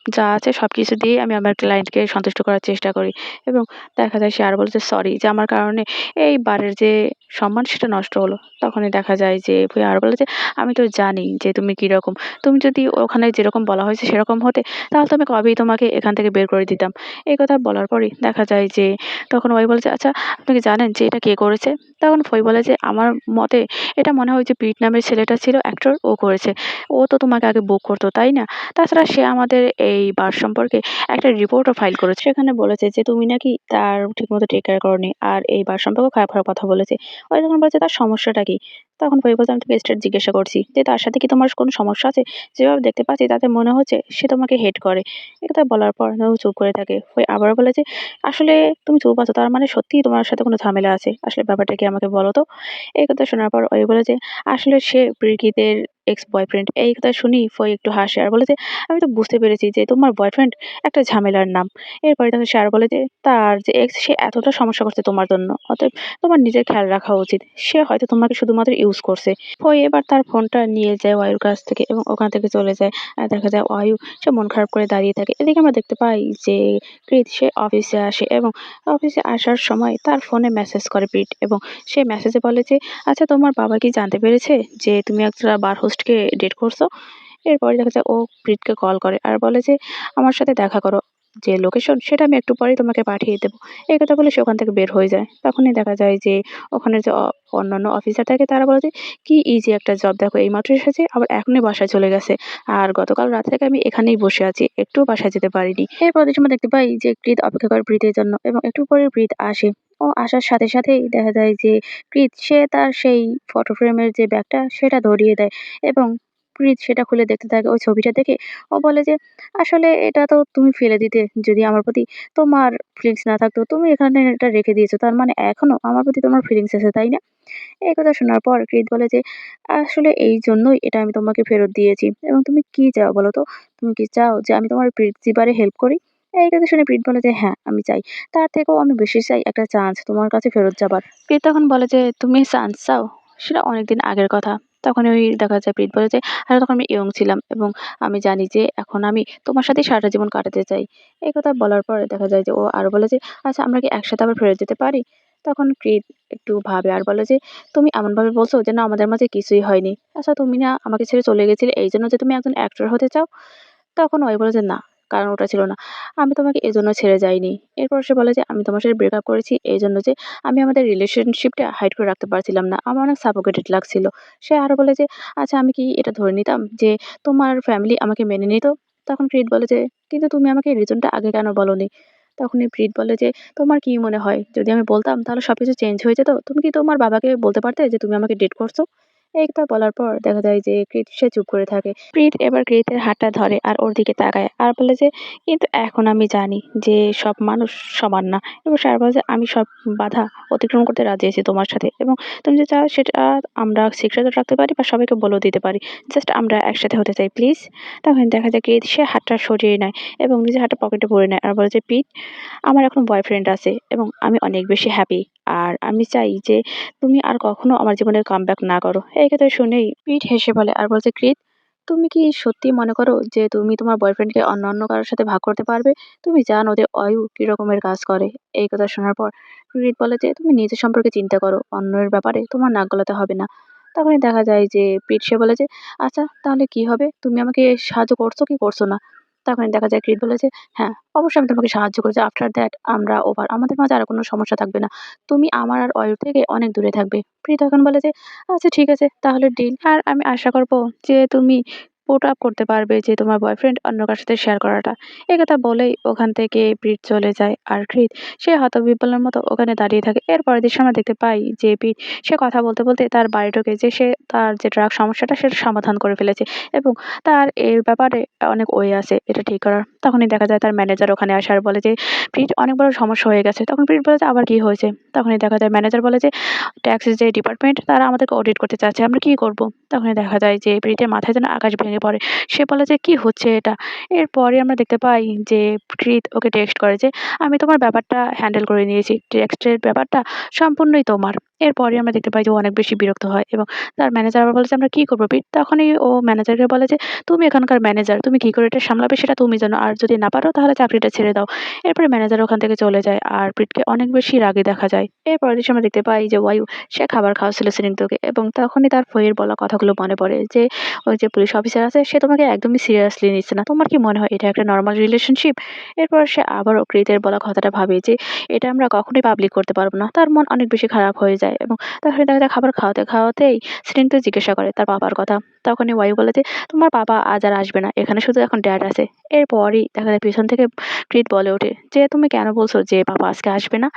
যা আছে সবকিছু দিয়ে আমি আমার ক্লায়েন্টকে সন্তুষ্ট করার চেষ্টা করি।" এবং দেখা যায় সে আরো বলছে, "সরি যে আমার কারণে এই বারের যে সম্মান সেটা নষ্ট হলো।" তখনই দেখা যায় যে ফই আরো বলে যে, "আমি তো জানি যে তুমি কিরকম। তুমি যদি ওখানে যেরকম বলা হয়েছে সেরকম হতে তাহলে তো আমি কবেই তোমাকে এখান থেকে বের করে দিতাম।" এই কথা বলার পরেই দেখা যায় যে তখন ওই বলে যে, "আচ্ছা আপনি কি জানেন যে এটা কে করেছে?" তখন ফই বলে যে, "আমার মতে এটা মনে হয় যে পিট নামের ছেলেটা ছিল অ্যাক্টর ও করেছে। ও তো তোমাকে আগে বুক করতো, তাই না? তাছাড়া সে আমাদের এই বার সম্পর্কে একটা রিপোর্টও ফাইল করেছে। সেখানে বলেছে যে তুমি নাকি তার ঠিকমতো টেক কেয়ার করোনি আর এই বার সম্পর্কেও খারাপ, খারাপ কথা বলেছে।" ওই তখন বলেছে, "তার সমস্যাটা কি?" তখন ফই বলছে, "আমি তোকে স্ট্রেইট জিজ্ঞাসা করছি যে তার সাথে কি তোমার কোনো সমস্যা আছে? যেভাবে দেখতে পাচ্ছি তাতে মনে হচ্ছে সে তোমাকে হেট করে।" একথা বলার পর ও চুপ করে থাকে। ফই আবারও বলে যে, "আসলে তুমি চুপ আছো তার মানে সত্যিই তোমার সাথে কোনো ঝামেলা আছে। আসলে ব্যাপারটা কি আমাকে বলো তো?" এই কথা শোনার পর ওই বলে যে, "আসলে সে প্রীতিদের এক্স বয়ফ্রেন্ড।" এই কথা শুনি ফই একটু হাসে আর বলে যে, "আমি তো বুঝতে পেরেছি যে তোমার বয়ফ্রেন্ড একটা ঝামেলার নাম।" এরপরে তখন সে আরো বলে যে, "তার যে এক্স সে এতটা সমস্যা করছে তোমার জন্য। অতএব তোমার নিজের খেয়াল রাখা উচিত। সে হয়তো তোমাকে শুধুমাত্র ইউজ করছে।" ফই এবার তার ফোনটা নিয়ে যায় অয়ুর কাছ থেকে এবং ওখান থেকে চলে যায়। আর দেখা যায় অয়ু সে মন খারাপ করে দাঁড়িয়ে থাকে। এদিকে আমরা দেখতে পাই যে কৃত সে অফিসে আসে এবং অফিসে আসার সময় তার ফোনে মেসেজ করে প্রীত এবং সে মেসেজে বলে যে, "আচ্ছা তোমার বাবা কি জানতে পেরেছে যে তুমি একটা বার হোস্টকে ডেট করছো?" এরপরে দেখা যায় ও প্রীতকে কল করে আর বলে যে, "আমার সাথে দেখা করো। যে লোকেশন সেটা আমি একটু পরেই তোমাকে পাঠিয়ে দেব।" এই কথা বলে সে ওখান থেকে বের হয়ে যায়। তখনই দেখা যায় যে ওখানে যে অন্যান্য অফিসার থাকে তারা বলে যে, "কি ইজি একটা জব দেখো এইমাত্র এসেছে আবার এখনই বাসায় চলে গেছে। আর গতকাল রাত থেকে আমি এখানেই বসে আছি। একটুও বাসায় যেতে পারিনি।" এরপর অনেক সময় দেখতে পাই যে কৃত অপেক্ষা করে প্রীতের জন্য এবং একটু পরে প্রীত আসে। ও আসার সাথে সাথেই দেখা যায় যে কৃত সে তার সেই ফটো ফ্রেমের যে ব্যাগটা সেটা ধরিয়ে দেয় এবং প্রীত সেটা খুলে দেখতে থাকে ওই ছবিটা দেখে ও বলে যে, "আসলে এটা তো তুমি ফেলে দিতে যদি আমার প্রতি তোমার ফিলিংস না থাকতো। তুমি এখানে এটা রেখে দিয়েছো। তার মানে এখনো আমার প্রতি তোমার ফিলিংস আছে, তাই না?" এই কথা শোনার পর কৃত বলে যে, "আসলে এইজন্যই এটা আমি তোমাকে ফেরত দিয়েছি এবং তুমি কি চাও বলো তো? তুমি কি চাও যে আমি তোমার প্রিন্সিপালে হেল্প করি?" এই কথা শুনে প্রীত বলে যে, "হ্যাঁ, আমি চাই। তার থেকেও আমি বেশি চাই একটা চান্স তোমার কাছে ফেরত যাবার।" প্রীত তখন বলে যে, "তুমি চান্স চাও? সেটা অনেকদিন আগের কথা।" তখন ওই দেখা যায় প্রীত বলে যে, "আরে তখন আমি ইয়ং ছিলাম এবং আমি জানি যে এখন আমি তোমার সাথেই সারাটা জীবন কাটাতে চাই।" এই কথা বলার পরে দেখা যায় যে ও আরো বলে যে, "আচ্ছা আমরা কি একসাথে আবার ফেরত যেতে পারি?" তখন প্রীত একটু ভাবে আর বলে যে, "তুমি এমনভাবে বলছো যেন আমাদের মাঝে কিছুই হয়নি। আচ্ছা তুমি না আমাকে ছেড়ে চলে গেছিলে এইজন্য যে তুমি একজন অ্যাক্টর হতে চাও?" তখন ওই বলে যে, "না, কারণ ওটা ছিল না। আমি তোমাকে এজন্য ছেড়ে যাইনি।" এরপর সে বলে যে, "আমি তোমার সাথে ব্রেকআপ করেছি এইজন্য যে আমি আমাদের রিলেশনশিপটা হাইড করে রাখতে পারছিলাম না। আমার অনেক সাফোকেটেড লাগছিল।" সে আরো বলে যে, "আচ্ছা আমি কি এটা ধরে নিতাম যে তোমার ফ্যামিলি আমাকে মেনে নিত?" তখন প্রীত বলে যে, "কিন্তু তুমি আমাকে রিজনটা আগে কেন বলোনি?" তখনই প্রীত বলে যে, "তোমার কি মনে হয় যদি আমি বলতাম তাহলে সবকিছু চেঞ্জ হয়ে যেত? তুমি কি তোমার বাবাকে বলতে পারতে যে তুমি আমাকে ডেট করছো?" এই কথা বলার পর দেখা যায় যে কৃত সে চুপ করে থাকে। প্রীত এবার কৃতের হাতটা ধরে আর ওর দিকে তাকায় আর বলে যে, "কিন্তু এখন আমি জানি যে সব মানুষ সমান না।" এবং সে আর বলে যে, "আমি সব বাধা অতিক্রম করতে রাজি আছি তোমার সাথে এবং তুমি যে চাও সেটা আমরা সিক্রেটও রাখতে পারি বা সবাইকে বলেও দিতে পারি। জাস্ট আমরা একসাথে হতে চাই প্লিজ।" তখন দেখা যায় কৃত সে হাতটা সরিয়ে নেয় এবং নিজের হাতটা পকেটে ভরে নেয় আর বলে যে, "প্রীত আমার এখন বয়ফ্রেন্ড আছে এবং আমি অনেক বেশি হ্যাপি। আর আমি চাই যে তুমি আর কখনো আমার জীবনে কামব্যাক না করো। এই কথা শুনেই পিঠ হেসে বলে আর বলছে, কৃত তুমি কি সত্যি মনে করো যে তুমি তোমার বয়ফ্রেন্ডকে অন্য কারোর সাথে ভাগ করতে পারবে? তুমি জানো যে অয়ু কি রকমের কাজ করে? এই কথা শোনার পর কৃত বলে যে তুমি নিজের সম্পর্কে চিন্তা করো, অন্যের ব্যাপারে তোমার নাক গলাতে হবে না। তখনই দেখা যায় যে পিঠ সে বলে যে আচ্ছা তাহলে কি হবে? তুমি আমাকে সাহায্য করছো কি করছো না? তখনই দেখা যায় কৃত বলে যে হ্যাঁ, অবশ্যই আমি তোমাকে সাহায্য করেছি। আফটার দ্যাট আমরা ওভার। আমাদের মাঝে আর কোনো সমস্যা থাকবে না। তুমি আমার আর অয়ুর থেকে অনেক দূরে থাকবে। প্রীত তখন বলে যে, "আচ্ছা ঠিক আছে তাহলে ডিল। আর আমি আশা করব যে তুমি পুট আপ করতে পারবে যে তোমার বয়ফ্রেন্ড অন্য কারো সাথে শেয়ার করাটা।" এ কথা বলেই ওখান থেকে প্রীত চলে যায়। আর কৃত সে হতবিহ্বলের মতো ওখানে দাঁড়িয়ে থাকে। এর পরের দৃশ্যে আমরা দেখতে পাই যে প্রীত সে কথা বলতে তার বাড়ি ঢোকে যে সে তার যে ড্রাগ সমস্যাটা সেটা সমাধান করে ফেলেছে এবং তার এর ব্যাপারে অনেক ওয়ে আছে এটা ঠিক করার। তখনই দেখা যায় তার ম্যানেজার ওখানে আসে আর বলে যে, "প্রীত অনেক বড় সমস্যা হয়ে গেছে।" তখন প্রীত বলে যে, "আবার কি হয়েছে?" তখনই দেখা যায় ম্যানেজার বলে যে, "ট্যাক্সের যে ডিপার্টমেন্ট তারা আমাদেরকে অডিট করতে চাচ্ছে। আমরা কি করব?" তখনই দেখা যায় যে প্রীতের মাথায় যেন আকাশ ভেঙে পড়ে। সে বলে যে, "কি হচ্ছে এটা?" এরপরে আমরা দেখতে পাই যে প্রীত ওকে টেক্সট করে যে, "আমি তোমার ব্যাপারটা হ্যান্ডেল করে নিয়েছি। টেক্সটের ব্যাপারটা সম্পূর্ণই তোমার।" এরপরে আমরা দেখতে পাই যে ও অনেক বেশি বিরক্ত হয় এবং তার ম্যানেজার আবার বলে যে, "আমরা কি করব প্রীত?" তখনই ও ম্যানেজারকে বলে যে, "তুমি এখানকার ম্যানেজার। তুমি কি করে এটা সামলাবে সেটা তুমি জানো। আর যদি না পারো তাহলে চাকরিটা ছেড়ে দাও।" এরপরে ম্যানেজার ওখান থেকে চলে যায় আর প্রীতকে অনেক বেশি রাগী দেখা যায়। এর পরের দৃশ্যে আমরা দেখতে পাই যে ওয়ু সে খাবার খাওয়াচ্ছিল স্নিগ্ধকে এবং তখনই তার ফইয়ের বলা কথাগুলো মনে পড়ে যে, ওই যে পুলিশ অফিসার আছে সে তোমাকে একদমই সিরিয়াসলি নিচ্ছে না। তোমার কি মনে হয় এটা একটা নরমাল রিলেশনশিপ? এরপর সে আবারও কৃতের বলা কথাটা ভাবে যে এটা আমরা কখনোই পাবলিক করতে পারব না। তার মন অনেক বেশি খারাপ হয়ে যায় এবং তখনই দেখা যায় খাবার খাওয়াতেই স্নিগ্ধ জিজ্ঞাসা করে তার পাপার কথা। তখনই ওয়ু বলে যে, "তোমার পাপা আজ আর আসবে না। এখানে শুধু এখন ড্যাড আছে।" এরপরই দেখা যায় পিছন থেকে কৃত বলে ওঠে যে, "তুমি কেন বলছো যে পাপা আজকে আসবে না?"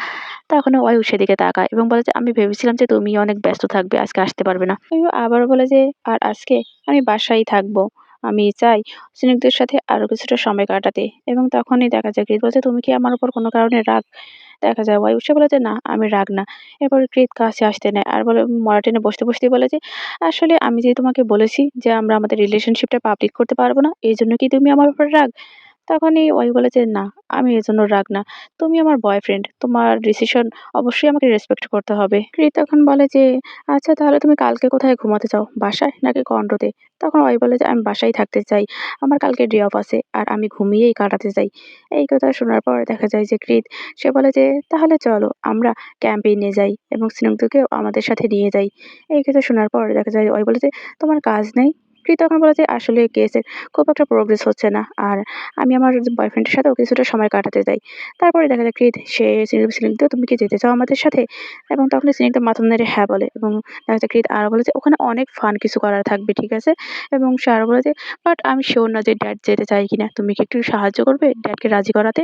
তখনও অয়ু সেদিকে তাকায় এবং বলে যে, "আমি ভেবেছিলাম যে তুমি অনেক ব্যস্ত থাকবে, আজকে আসতে পারবে না।" অয়ু আবারও বলে যে, "আর আজকে আমি বাসায়ই থাকবো। আমি চাই স্নিগ্ধের সাথে আরো কিছুটা সময় কাটাতে।" এবং তখনই দেখা যায় কৃত বলছে, "তুমি কি আমার উপর কোনো কারণে রাগ?" দেখা যায় অয়ু সে বলে যে, "না, আমি রাগ না।" এরপরে কৃত কাছে আসতে নেয় আর বলে মরা টেনে বসতেই বলে যে, "আসলে আমি যে তোমাকে বলেছি যে আমরা আমাদের রিলেশনশিপটা পাবলিক করতে পারবো না, এজন্য কি তুমি আমার উপর রাগ?" তখনই অয়ু বলে যে, "না, আমি এজন্য রাগ না। তুমি আমার বয়ফ্রেন্ড। তোমার ডিসিশন অবশ্যই আমাকে রেসপেক্ট করতে হবে।" কৃত তখন বলে যে, "আচ্ছা তাহলে তুমি কালকে কোথায় ঘুমাতে চাও? বাসায় নাকি কন্ডোতে?" তখন অয়ু বলে যে, "আমি বাসায় থাকতে চাই। আমার কালকে ডে অফ আছে আর আমি ঘুমিয়েই কাটাতে চাই।" এই কথা শোনার পর দেখা যায় যে কৃত সে বলে যে, "তাহলে চলো আমরা ক্যাম্পেইনে যাই এবং স্নিগ্ধকেও আমাদের সাথে নিয়ে যাই।" এই কথা শোনার পর দেখা যায় অয়ু বলে যে, "তোমার কাজ নেই?" কৃত তখন বলে যে, "আসলে কেসের খুব একটা প্রোগ্রেস হচ্ছে না। আর আমি আমার বয়ফ্রেন্ডের সাথেও কিছুটা সময় কাটাতে চাই।" তারপরে দেখা যায় কৃত সে স্নিগ্ধ, "তুমি কি যেতে চাও আমাদের সাথে?" এবং তখন স্নিগ্ধ মাথা নেড়ে হ্যাঁ বলে এবং দেখা যায় কৃত আরো বলে যে, "ওখানে অনেক ফান কিছু করার থাকবে, ঠিক আছে?" এবং সে আরো বলে যে, "বাট আমি সিউর না যে ড্যাড যেতে চায় কিনা। তুমি কি একটু সাহায্য করবে ড্যাডকে রাজি করাতে?"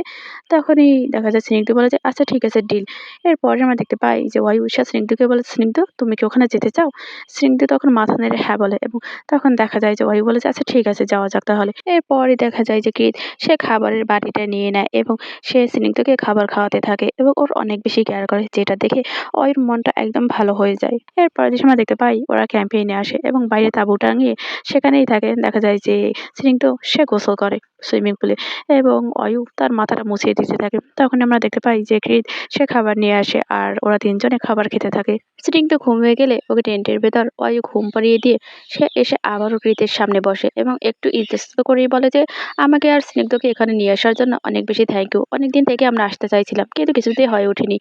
তখনই দেখা যায় স্নিগ্ধ বলে যে, "আচ্ছা ঠিক আছে ডিল।" এরপরে আমরা দেখতে পাই যে ওয়ুশা স্নিগ্ধকে বলে, "স্নিগ্ধ তুমি কি ওখানে যেতে চাও?" স্নিগ্ধ তখন মাথা নেড়ে হ্যাঁ বলে এবং তখন দেখা যায় যে অয়ু বলে যে, "আচ্ছা ঠিক আছে যাওয়া যাক তাহলে।" এরপরই দেখা যায় যে কৃত সে খাবারের বাটিটা নিয়ে নেয় এবং সে স্নিগ্ধকে খাবার খাওয়াতে থাকে এবং ওর অনেক বেশি কেয়ার করে যেটা দেখে অয়ুর মনটা একদম ভালো হয়ে যায়। এরপরের দৃশ্যে আমরা দেখতে পাই ওরা ক্যাম্পেইনে আসে এবং বাইরে তাঁবু টাঙিয়ে সেখানেই থাকে। দেখা যায় যে স্নিগ্ধ সে গোসল করে সুইমিং পুলে এবং অয়ু তার মাথাটা মুছিয়ে দিতে থাকে। তখন আমরা দেখতে পাই যে কৃত সে খাবার নিয়ে আসে আর ওরা তিনজনে খাবার খেতে থাকে। স্নিগ্ধ ঘুম হয়ে গেলে ওকে টেন্টের ভেতর অয়ু ঘুম পাড়িয়ে দিয়ে সে এসে আবারও কৃতের সামনে বসে এবং একটু ইতস্তত করেই বলে যে, "আমাকে আর স্নিগ্ধকে এখানে নিয়ে আসার জন্য অনেক বেশি থ্যাংক ইউ। অনেকদিন থেকে আমরা আসতে চাইছিলাম কিন্তু কিছুতেই হয়ে ওঠেনি।"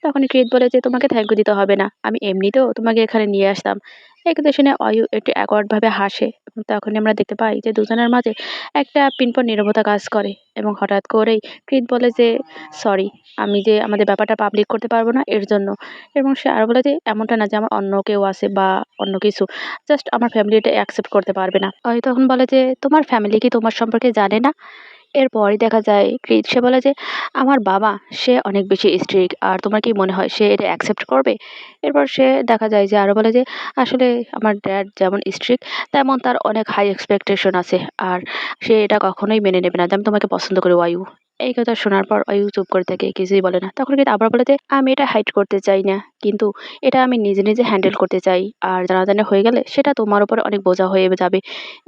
তখনই কৃত বলে যে, "তোমাকে থ্যাংক ইউ দিতে হবে না। আমি এমনিতেও তোমাকে এখানে নিয়ে আসতাম।" এই কথা শুনে অয়ু একটু awkward ভাবে হাসে এবং তখনই আমরা দেখতে পাই যে দুজনের মাঝে একটা পিনপন নীরবতা কাজ করে এবং হঠাৎ করেই কৃত বলে যে, "সরি, আমি যে আমাদের ব্যাপারটা পাবলিক করতে পারবো না এর জন্য।" এবং সে আরো বলে যে, "এমনটা না যে আমার অন্য কেউ আছে বা অন্য কিছু। জাস্ট আমার ফ্যামিলি এটা অ্যাকসেপ্ট করতে পারবে না।" অয়ু তখন বলে যে, "তোমার ফ্যামিলি কি তোমার সম্পর্কে জানে না?" এরপরই দেখা যায় কৃত সে বলে যে, "আমার বাবা সে অনেক বেশি স্ট্রিক্ট আর তোমার কি মনে হয় সে এটা অ্যাকসেপ্ট করবে?" এরপর সে দেখা যায় যে আরো বলে যে, "আসলে আমার ড্যাড যেমন স্ট্রিক্ট তেমন তার অনেক হাই এক্সপেকটেশন আছে। আর সে এটা কখনোই মেনে নেবে না যে আমি তোমাকে পছন্দ করি অয়ু।" এই কথা শোনার পর অয়ু চুপ করে থাকে, কিছুই বলে না। তখন কৃত আবার বলে যে, "আমি এটা হাইড করতে চাই না। কিন্তু এটা আমি নিজে হ্যান্ডেল করতে চাই। আর জানাজানি হয়ে গেলে সেটা তোমার উপরে অনেক বোঝা হয়ে যাবে।"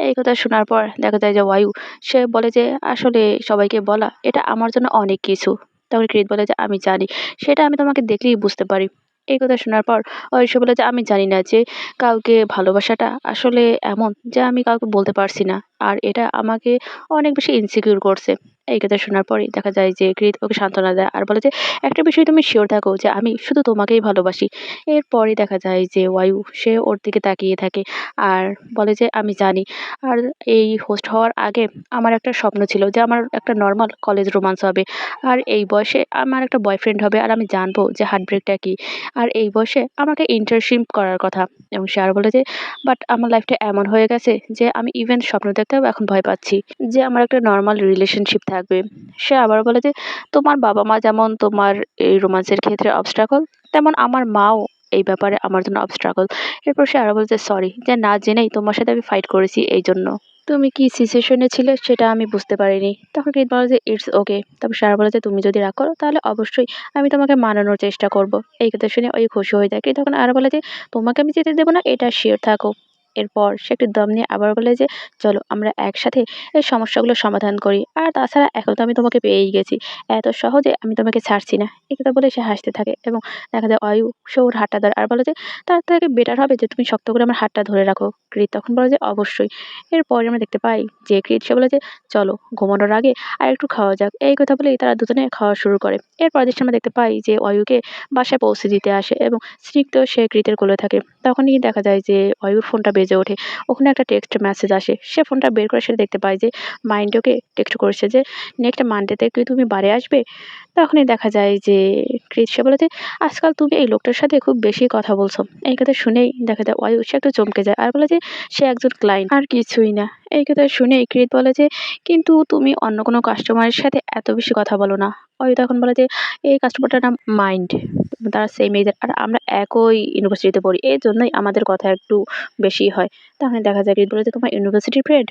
এই কথা শোনার পর দেখা যায় যে অয়ু সে বলে যে, "আসলে সবাইকে বলা এটা আমার জন্য অনেক কিছু।" তখন কৃত বলে যে, "আমি জানি। সেটা আমি তোমাকে দেখলেই বুঝতে পারি। এই কথা শোনার পর সে বলে যে, "আমি জানি না যে কাউকে ভালোবাসাটা আসলে এমন যে আমি কাউকে বলতে পারছি না। আর এটা আমাকে অনেক বেশি ইনসিকিউর করছে।" এই কথা শোনার পরেই দেখা যায় যে কৃত ওকে সান্ত্বনা দেয় আর বলে যে, "একটা বিষয় তুমি সিওর থাকো যে আমি শুধু তোমাকেই ভালোবাসি।" এরপরেই দেখা যায় যে অয়ু সে ওর দিকে তাকিয়ে থাকে আর বলে যে, "আমি জানি। আর এই হোস্ট হওয়ার আগে আমার একটা স্বপ্ন ছিল যে আমার একটা নরমাল কলেজ রোমান্স হবে। আর এই বয়সে আমার একটা বয়ফ্রেন্ড হবে আর আমি জানবো যে হার্টব্রেকটা কী। আর এই বয়সে আমাকে ইন্টার্নশিপ করার কথা।" এবং সে আরো বলে যে, "বাট আমার লাইফটা এমন হয়ে গেছে যে আমি ইভেন স্বপ্ন দেখতেও এখন ভয় পাচ্ছি যে আমার একটা নরমাল রিলেশনশিপ থাকবে।" সে আবার বলে যে, "তোমার বাবা-মা যেমন তোমার এই রোমান্সের ক্ষেত্রে অবস্ট্রাকল, তেমন আমার মাও এই ব্যাপারে আমার জন্য অবস্ট্রাকল।" এরপর সে আরো বলছে, "সরি যে না জেনেই তোমার সাথে আমি ফাইট করেছি এইজন্য। তুমি কি সিচুয়েশন এ ছিলে সেটা আমি বুঝতে পারিনি।" তখন কৃত বলে যে, "ইটস ওকে।" তারপর সারা বলে যে, "তুমি যদি রাগ করো তাহলে অবশ্যই আমি তোমাকে মানানোর চেষ্টা করব।" এই কথা শুনে ওই খুশি হয়ে যায়। কৃত তখন আরো বলে যে, "তোমাকে আমি যেতে দেব না এটা শিওর থাকো।" এরপর সে একটু দম নিয়ে আবার বলে যে, "চলো আমরা একসাথে এই সমস্যাগুলো সমাধান করি। আর তাছাড়া এখন তো আমি তোমাকে পেয়েই গেছি। এত সহজে আমি তোমাকে ছাড়ছি না।" এই কথা বলে সে হাসতে থাকে এবং দেখা যায় অয়ু সে ওর হাতটা ধরে আর বলে যে, "তার থেকে বেটার হবে যে তুমি শক্ত করে আমার হাতটা ধরে রাখো।" কৃত তখন বলে যে, "অবশ্যই।" এরপরে আমরা দেখতে পাই যে কৃত সে বলে যে, "চলো ঘুমানোর আগে আরেকটু খাওয়া যাক।" এই কথা বলেই তারা দুজনে খাওয়া শুরু করে। এরপরের দৃশ্যে আমরা দেখতে পাই যে অয়ুকে বাসায় পৌঁছে দিতে আসে এবং স্নিগ্ধ সে কৃতের কোলে থাকে। তখনই দেখা যায় যে অয়ুর ফোনটা বেজে ওঠে। ওখানে একটা টেক্সট মেসেজ আসে। সে ফোনটা বের করে সে দেখতে পায় যে মাইন্ড ওকে টেক্সট করেছে যে, "নেক্সট মানডেতে কি তুমি বাড়ি আসবে?" তখনই দেখা যায় যে কৃত সে বলে যে, "আজকাল তুমি এই লোকটার সাথে খুব বেশি কথা বলছো।" এই কথা শুনেই দেখা যায় অয়ু সে একটু চমকে যায় আর বলে যে সে একজন ক্লায়েন্ট আর কিছুই না। এই কথা শুনেই কৃত বলে যে, "কিন্তু তুমি অন্য কোনো কাস্টমারের সাথে এত বেশি কথা বলো না।" অয়ু তখন বলে যে, "এই কাস্টমারটার নাম মাইন্ড। তারা সেম এজের আর আমরা একই ইউনিভার্সিটিতে পড়ি। এজন্যই আমাদের কথা একটু বেশিই হয়।" তখন দেখা যায় কৃত বলে যে, "তোমার ইউনিভার্সিটির ফ্রেন্ড?"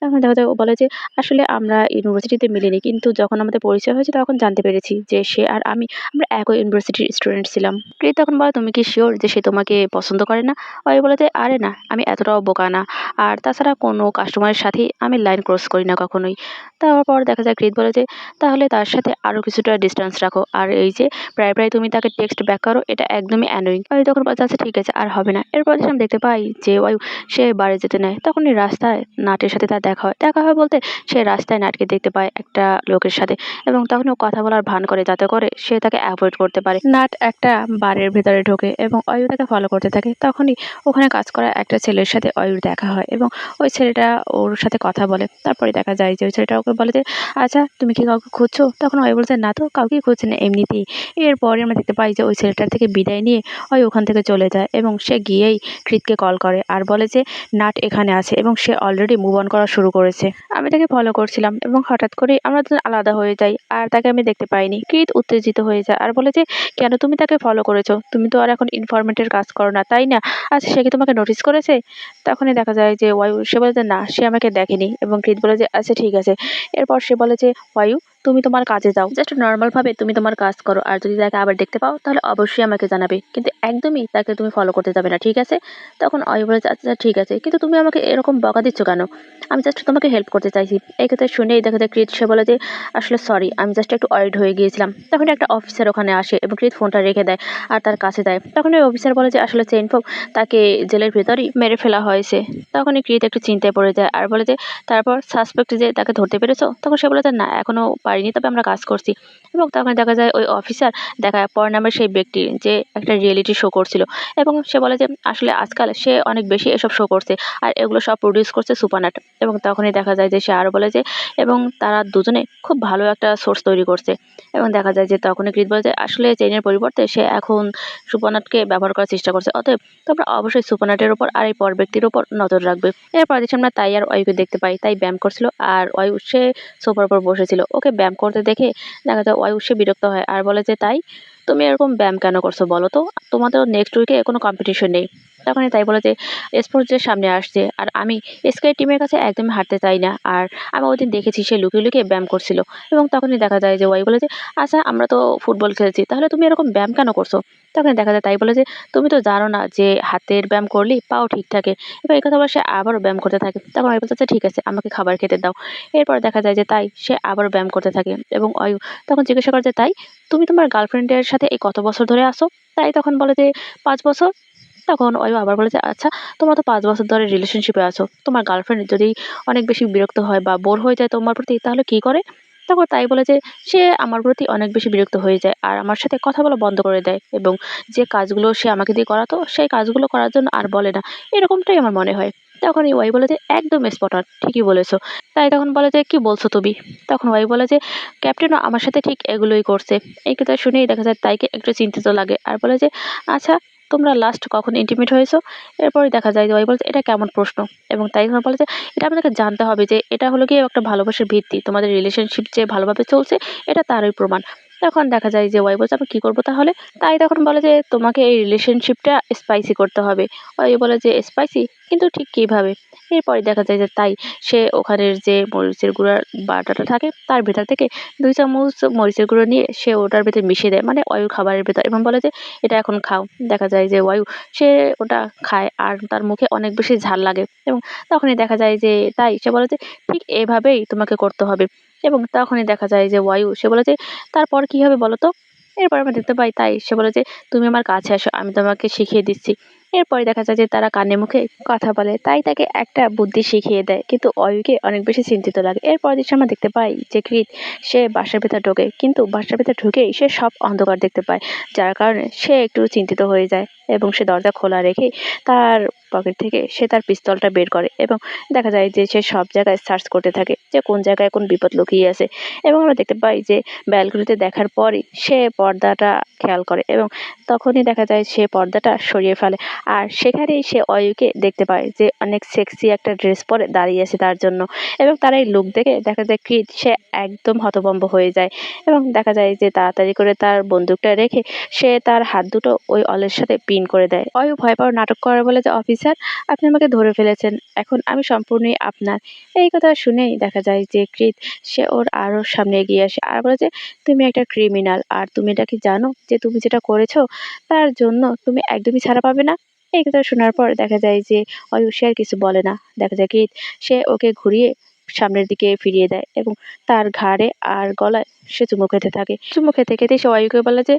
তখন দেখা যায় ও বলে যে, "আসলে আমরা ইউনিভার্সিটিতে মিলিনি। কিন্তু যখন আমাদের পরিচয় হয়েছে তখন জানতে পেরেছি যে সে আর আমি আমরা একই ইউনিভার্সিটির স্টুডেন্ট ছিলাম।" কৃত তখন বলে, "তুমি কি সিওর যে সে তোমাকে পছন্দ করে না?" অয়ু বলে যে, "আরে না, আমি এতটাও বোকা না। আর তাছাড়া কোনো কাস্টমারের সাথেই আমি লাইন ক্রস করি না কখনোই।" তারপর দেখা যায় কৃত বলে যে, "তাহলে তার সাথে আরো কিছুটা ডিসট্যান্স রাখো। আর এই যে প্রায় তুমি তাকে টেক্সট ব্যাক করো এটা একদমই অ্যানোয়িং।" অয়ু তখন বলে, "আচ্ছা ঠিক আছে আর হবে না।" এরপর আমরা দেখতে পাই যে অয়ু সে বাড়ি যেতে নেয়। তখনই রাস্তায় নাটের সাথে তার দেখা হয়। দেখা হয় বলতে সে রাস্তায় নাটকে দেখতে পায় একটা লোকের সাথে এবং তখন ও কথা বলার ভান করে যাতে করে সে তাকে অ্যাভয়েড করতে পারে। নাট একটা বারের ভেতরে ঢোকে এবং অয়ু তাকে ফলো করতে থাকে। তখনই ওখানে কাজ করা একটা ছেলের সাথে অয়ুর দেখা হয় এবং ওই ছেলেটা ওর সাথে কথা বলে। তারপরে দেখা যায় যে ওই ছেলেটা ওকে বলে যে, "আচ্ছা তুমি কি কাউকে খুঁজছো?" তখন অয়ু বলছে, "না তো কাউকেই খুঁজছি না এমনিতেই।" এরপরে আমরা দেখতে পাই যে ওই ছেলেটার থেকে বিদায় নিয়ে অয়ু ওখান থেকে চলে যায় এবং সে গিয়েই কৃতকে কল করে আর বলে যে নাট এখানে আছে এবং সে অলরেডি মুভ অন করা শুরু করেছে। আমি তাকে ফলো করছিলাম এবং হঠাৎ করেই আমরা দুজন আলাদা হয়ে যাই আর তাকে আমি দেখতে পাইনি। কৃত উত্তেজিত হয়ে যায় আর বলে যে, "কেন তুমি তাকে ফলো করেছো? তুমি তো আর এখন ইনফরমেন্টের কাজ করো না, তাই না? আচ্ছা সে কি তোমাকে নোটিস করেছে?" তখনই দেখা যায় যে অয়ু সে বলে যে, "না, সে আমাকে দেখেনি" এবং কৃত বলে যে, "আচ্ছা ঠিক আছে।" এরপর সে বলে যে, "অয়ু তুমি তোমার কাজে যাও। জাস্ট নরমাল ভাবে তুমি তোমার কাজ করো। আর যদি তাকে আবার দেখতে পাও তাহলে অবশ্যই আমাকে জানাবে। কিন্তু একদমই তাকে তুমি ফলো করতে যাবে না, ঠিক আছে?" তখন অয়ু বলে যে, "আচ্ছা ঠিক আছে। কিন্তু তুমি আমাকে এরকম বকা দিচ্ছ কেন? আমি জাস্ট তোমাকে হেল্প করতে চাইছি।" এই কথা শুনেই দেখা যায় কৃত সে বলে যে, "আসলে সরি, আমি জাস্ট একটু ওয়ারিড হয়ে গিয়েছিলাম।" তখন একটা অফিসার ওখানে আসে এবং কৃত ফোনটা রেখে দেয় আর তার কাছে দেয়। তখন ওই অফিসার বলে যে, "আসলে চেইনফোক তাকে জেলের ভেতরেই মেরে ফেলা হয়েছে।" তখনই কৃত একটু চিন্তায় পড়ে যায় আর বলে যে, "তারপর সাসপেক্ট যে তাকে ধরতে পেরেছো?" তখন সে বলে যে, "না, এখনো পারিনি, তবে আমরা কাজ করছি।" এবং তখন দেখা যায় ওই অফিসার দেখায় পর নামের সেই ব্যক্তি যে একটা রিয়েলিটি শো করছিল এবং সে বলে যে আসলে আজকাল সে অনেক বেশি এসব শো করছে আর এগুলো সব প্রডিউস করছে সুপারনাট। এবং তখনই দেখা যায় যে সে আরও বলে যে এবং তারা দুজনে খুব ভালো একটা সোর্স তৈরি করছে। এবং দেখা যায় যে তখনই কৃত বলে যে আসলে চেইনের পরিবর্তে সে এখন সুপারনাটকে ব্যবহার করার চেষ্টা করছে। অতএব তোমরা অবশ্যই সুপারনাটের উপর আর এই পর ব্যক্তির উপর নজর রাখবে। এরপর দেখছি আমরা তাই আর অয়ুকে দেখতে পাই। তাই ব্যায়াম করছিল আর অয়ু সে সোফার উপর বসেছিল। ওকে ব্যায়াম করতে দেখে দেখা যায় অয়ু সে বিরক্ত হয় আর বলে যে, "তাই তুমি এরকম ব্যায়াম কেন করছো বলো তো? তোমাদের নেক্সট উইকে কোনো কম্পিটিশন নেই।" তখনই তাই বলে যে, "স্পোর্টস ডে সামনে আসছে আর আমি এসকে টিমের কাছে একদমই হারতে চাই না। আর আমি ওইদিন দেখেছি সে লুকিয়ে, লুকিয়ে ব্যায়াম করছিল।" এবং তখনই দেখা যায় যে অয়ু বলে যে, "আচ্ছা আমরা তো ফুটবল খেলছি। তাহলে তুমি এরকম ব্যায়াম কেন করছো?" তখনই দেখা যায় তাই বলে যে, "তুমি তো জানো না যে হাতের ব্যায়াম করলেই পাও ঠিক থাকে।" এবার এই কথা বলে সে আবারও ব্যায়াম করতে থাকে। তখন অয়ু বলছে, "আচ্ছা ঠিক আছে, আমাকে খাবার খেতে দাও।" এরপর দেখা যায় যে তাই সে আবারও ব্যায়াম করতে থাকে এবং অয়ু তখন জিজ্ঞাসা করে যে, "তাই তুমি তোমার গার্লফ্রেন্ডের সাথে এই কত বছর ধরে আসো? তাই তখন বলে যে ৫ বছর। তখন অয়ু আবার বলে যে, আচ্ছা তোমরা তো ৫ বছর ধরে রিলেশনশিপে আছো। তোমার গার্লফ্রেন্ড যদি অনেক বেশি বিরক্ত হয় বা বোর হয়ে যায় তোমার প্রতি তাহলে কি করে? তখন তাই বলে যে, সে আমার প্রতি অনেক বেশি বিরক্ত হয়ে যায় আর আমার সাথে কথা বলা বন্ধ করে দেয় এবং যে কাজগুলো সে আমাকে দিয়ে করাতো সেই কাজগুলো করার জন্য আর বলে না। এরকমটাই আমার মনে হয়। তখন এই ওয়াই বলে যে, একদম স্পট অন, ঠিকই বলেছো। তাই তখন বলে যে, কি বলছো তুমি? তখন ওয়াই বলে যে, ক্যাপ্টেনও আমার সাথে ঠিক এগুলোই করছে। এই কথা শুনেই দেখা যায় তাইকে একটু চিন্তিত লাগে আর বলে যে, আচ্ছা তোমরা লাস্ট কখন ইন্টিমেট হয়েছো? এরপরে দেখা যায় যে ওই বলছে, এটা কেমন প্রশ্ন? এবং তাই যখন বলে যে, এটা আমাদেরকে জানতে হবে যে এটা হলো গিয়ে একটা ভালোবাসার ভিত্তি। তোমাদের রিলেশনশিপ যে ভালোভাবে চলছে এটা তারই প্রমাণ। তখন দেখা যায় যে ওয়াই বলছে, আমি কি করব তাহলে? তাই তখন বলে যে, তোমাকে এই রিলেশনশিপটা স্পাইসি করতে হবে। ওই বলে যে, স্পাইসি? কিন্তু ঠিক কিভাবে? এরপরে দেখা যায় যে তাই সে ওখানের যে মরিচের গুঁড়ার বাটাটা থাকে তার ভেতর থেকে ২ চামচ মরিচের গুঁড়ো নিয়ে সে ওটার ভেতরে মিশিয়ে দেয়। মানে অয়ুর খাবারের ভেতর এবং বলে যে, এটা এখন খাও। দেখা যায় যে ওয়ায়ু সে ওটা খায় আর তার মুখে অনেক বেশি ঝাল লাগে এবং তখনই দেখা যায় যে তাই সে বলে যে, ঠিক এভাবেই তোমাকে করতে হবে এবং তখনই দেখা যায় যে ওয়ায়ু সে বলে যে, তারপর কি হবে বলো তো? এরপর আমরা দেখতে পাই তাই সে বলে যে, তুমি আমার কাছে আসো, আমি তোমাকে শিখিয়ে দিচ্ছি। এরপরে দেখা যায় যে তারা কানে মুখে কথা বলে। তাই তাকে একটা বুদ্ধি শিখিয়ে দেয়। কিন্তু অয়ুকে অনেক বেশি চিন্তিত লাগে। এরপরের দৃশ্যে আমরা দেখতে পাই যে কৃত সে বাসার ভেতর ঢোকে। কিন্তু বাসার ভেতর ঢুকেই সে সব অন্ধকার দেখতে পায়। যার কারণে সে একটু চিন্তিত হয়ে যায় এবং সে দরজা খোলা রেখেই তার পকেট থেকে সে তার পিস্তলটা বের করে এবং দেখা যায় যে সে সব জায়গায় সার্চ করতে থাকে যে কোন জায়গায় কোন বিপদ লুকিয়ে আছে এবং আমরা দেখতে পাই যে ব্যালকনিতে দেখার পরই সে পর্দাটা খেয়াল করে এবং তখনই দেখা যায় সে পর্দাটা সরিয়ে ফেলে আর সেখানেই সে অয়ুকে দেখতে পায় যে অনেক সেক্সি একটা ড্রেস পরে দাঁড়িয়ে আছে তার জন্য এবং তার এই লুক দেখে দেখা যায় কৃত সে একদম হতভম্ব হয়ে যায় এবং দেখা যায় যে তাড়াতাড়ি করে তার বন্দুকটা রেখে সে তার হাত দুটো ওই অলের সাথে পিন করে দেয়। অয়ু ভয় পাওয়ার নাটক করে বলে যে, অফিসার আপনি আমাকে ধরে ফেলেছেন। এখন আমি সম্পূর্ণই আপনার। এই কথা শুনেই দেখা যায় যে কৃত সে ওর আরো সামনে এগিয়ে আসে আর বলে যে, তুমি একটা ক্রিমিনাল আর তুমি এটা কি জানো যে তুমি যেটা করেছো তার জন্য তুমি একদমই ছাড়া পাবে না? এই কথা শোনার পর দেখা যায় যে অয়ু সে আর কিছু বলে না। দেখা যায় কৃত সে ওকে ঘুরিয়ে সামনের দিকে ফিরিয়ে দেয় এবং তার ঘাড়ে আর গলায় সে চুমু খেতে থাকে। চুমু খেতে খেতে সে অয়ুকে বলে যে,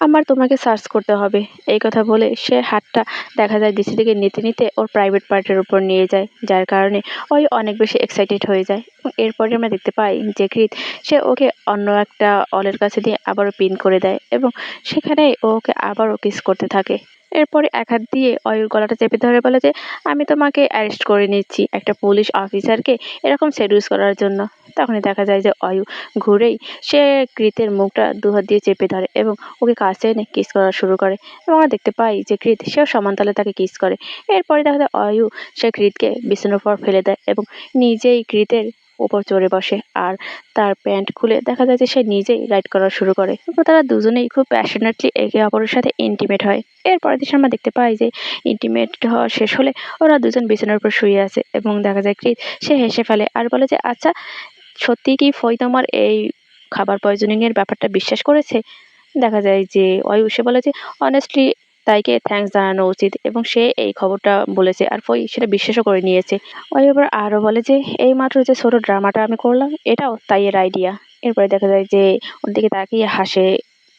আমার তোমাকে সার্চ করতে হবে। এই কথা বলে সে হাতটা দেখা যায় নিচের দিকে নিতে নিতে ওর প্রাইভেট পার্টের উপর নিয়ে যায়। যার কারণে ওই অনেক বেশি এক্সাইটেড হয়ে যায় এবং এরপরে আমরা দেখতে পাই যে কৃত সে ওকে অন্য একটা অলের কাছে দিয়ে আবারও পিন করে দেয় এবং সেখানেই ও ওকে আবারও কিস করতে থাকে। এরপরে এক হাত দিয়ে অয়ুর গলাটা চেপে ধরে বলে যে, আমি তোমাকে অ্যারেস্ট করে নিচ্ছি একটা পুলিশ অফিসারকে এরকম সেডুস করার জন্য। তখনই দেখা যায় যে অয়ু ঘুরেই সে কৃতের মুখটা দুহাত দিয়ে চেপে ধরে এবং ওকে কাছে এনে কিস করা শুরু করে এবং আমরা দেখতে পাই যে কৃত সেও সমান তালে তাকে কিস করে। এরপরে দেখা যায় অয়ু সে কৃতকে বিছানার উপর ফেলে দেয় এবং নিজেই কৃতের উপর চড়ে বসে আর তার প্যান্ট খুলে দেখা যায় যে সে নিজেই রাইড করা শুরু করে এবং তারা দুজনেই খুব প্যাশনেটলি একে অপরের সাথে ইন্টিমেট হয়। এরপরের দৃশ্যে আমরা দেখতে পাই যে ইন্টিমেট হওয়া শেষ হলে ওরা দুজন বিছানার উপর শুয়ে আছে এবং দেখা যায় কৃত সে হেসে ফেলে আর বলে যে, আচ্ছা সত্যিই কি ফই তোমার এই খাবার পয়জনিং এর ব্যাপারটা বিশ্বাস করেছে? দেখা যায় যে অয়ু সে বলে যে, অনেস্টলি তাইকে থ্যাঙ্কস জানানো উচিত এবং সে এই খবরটা বলেছে আর ফই সেটা বিশ্বাসও করে নিয়েছে। অয়ু এবার আরও বলে যে, এইমাত্র যে ছোট ড্রামাটা আমি করলাম এটাও তাইয়ের আইডিয়া। এরপরে দেখা যায় যে ওর দিকে তাকিয়ে হাসে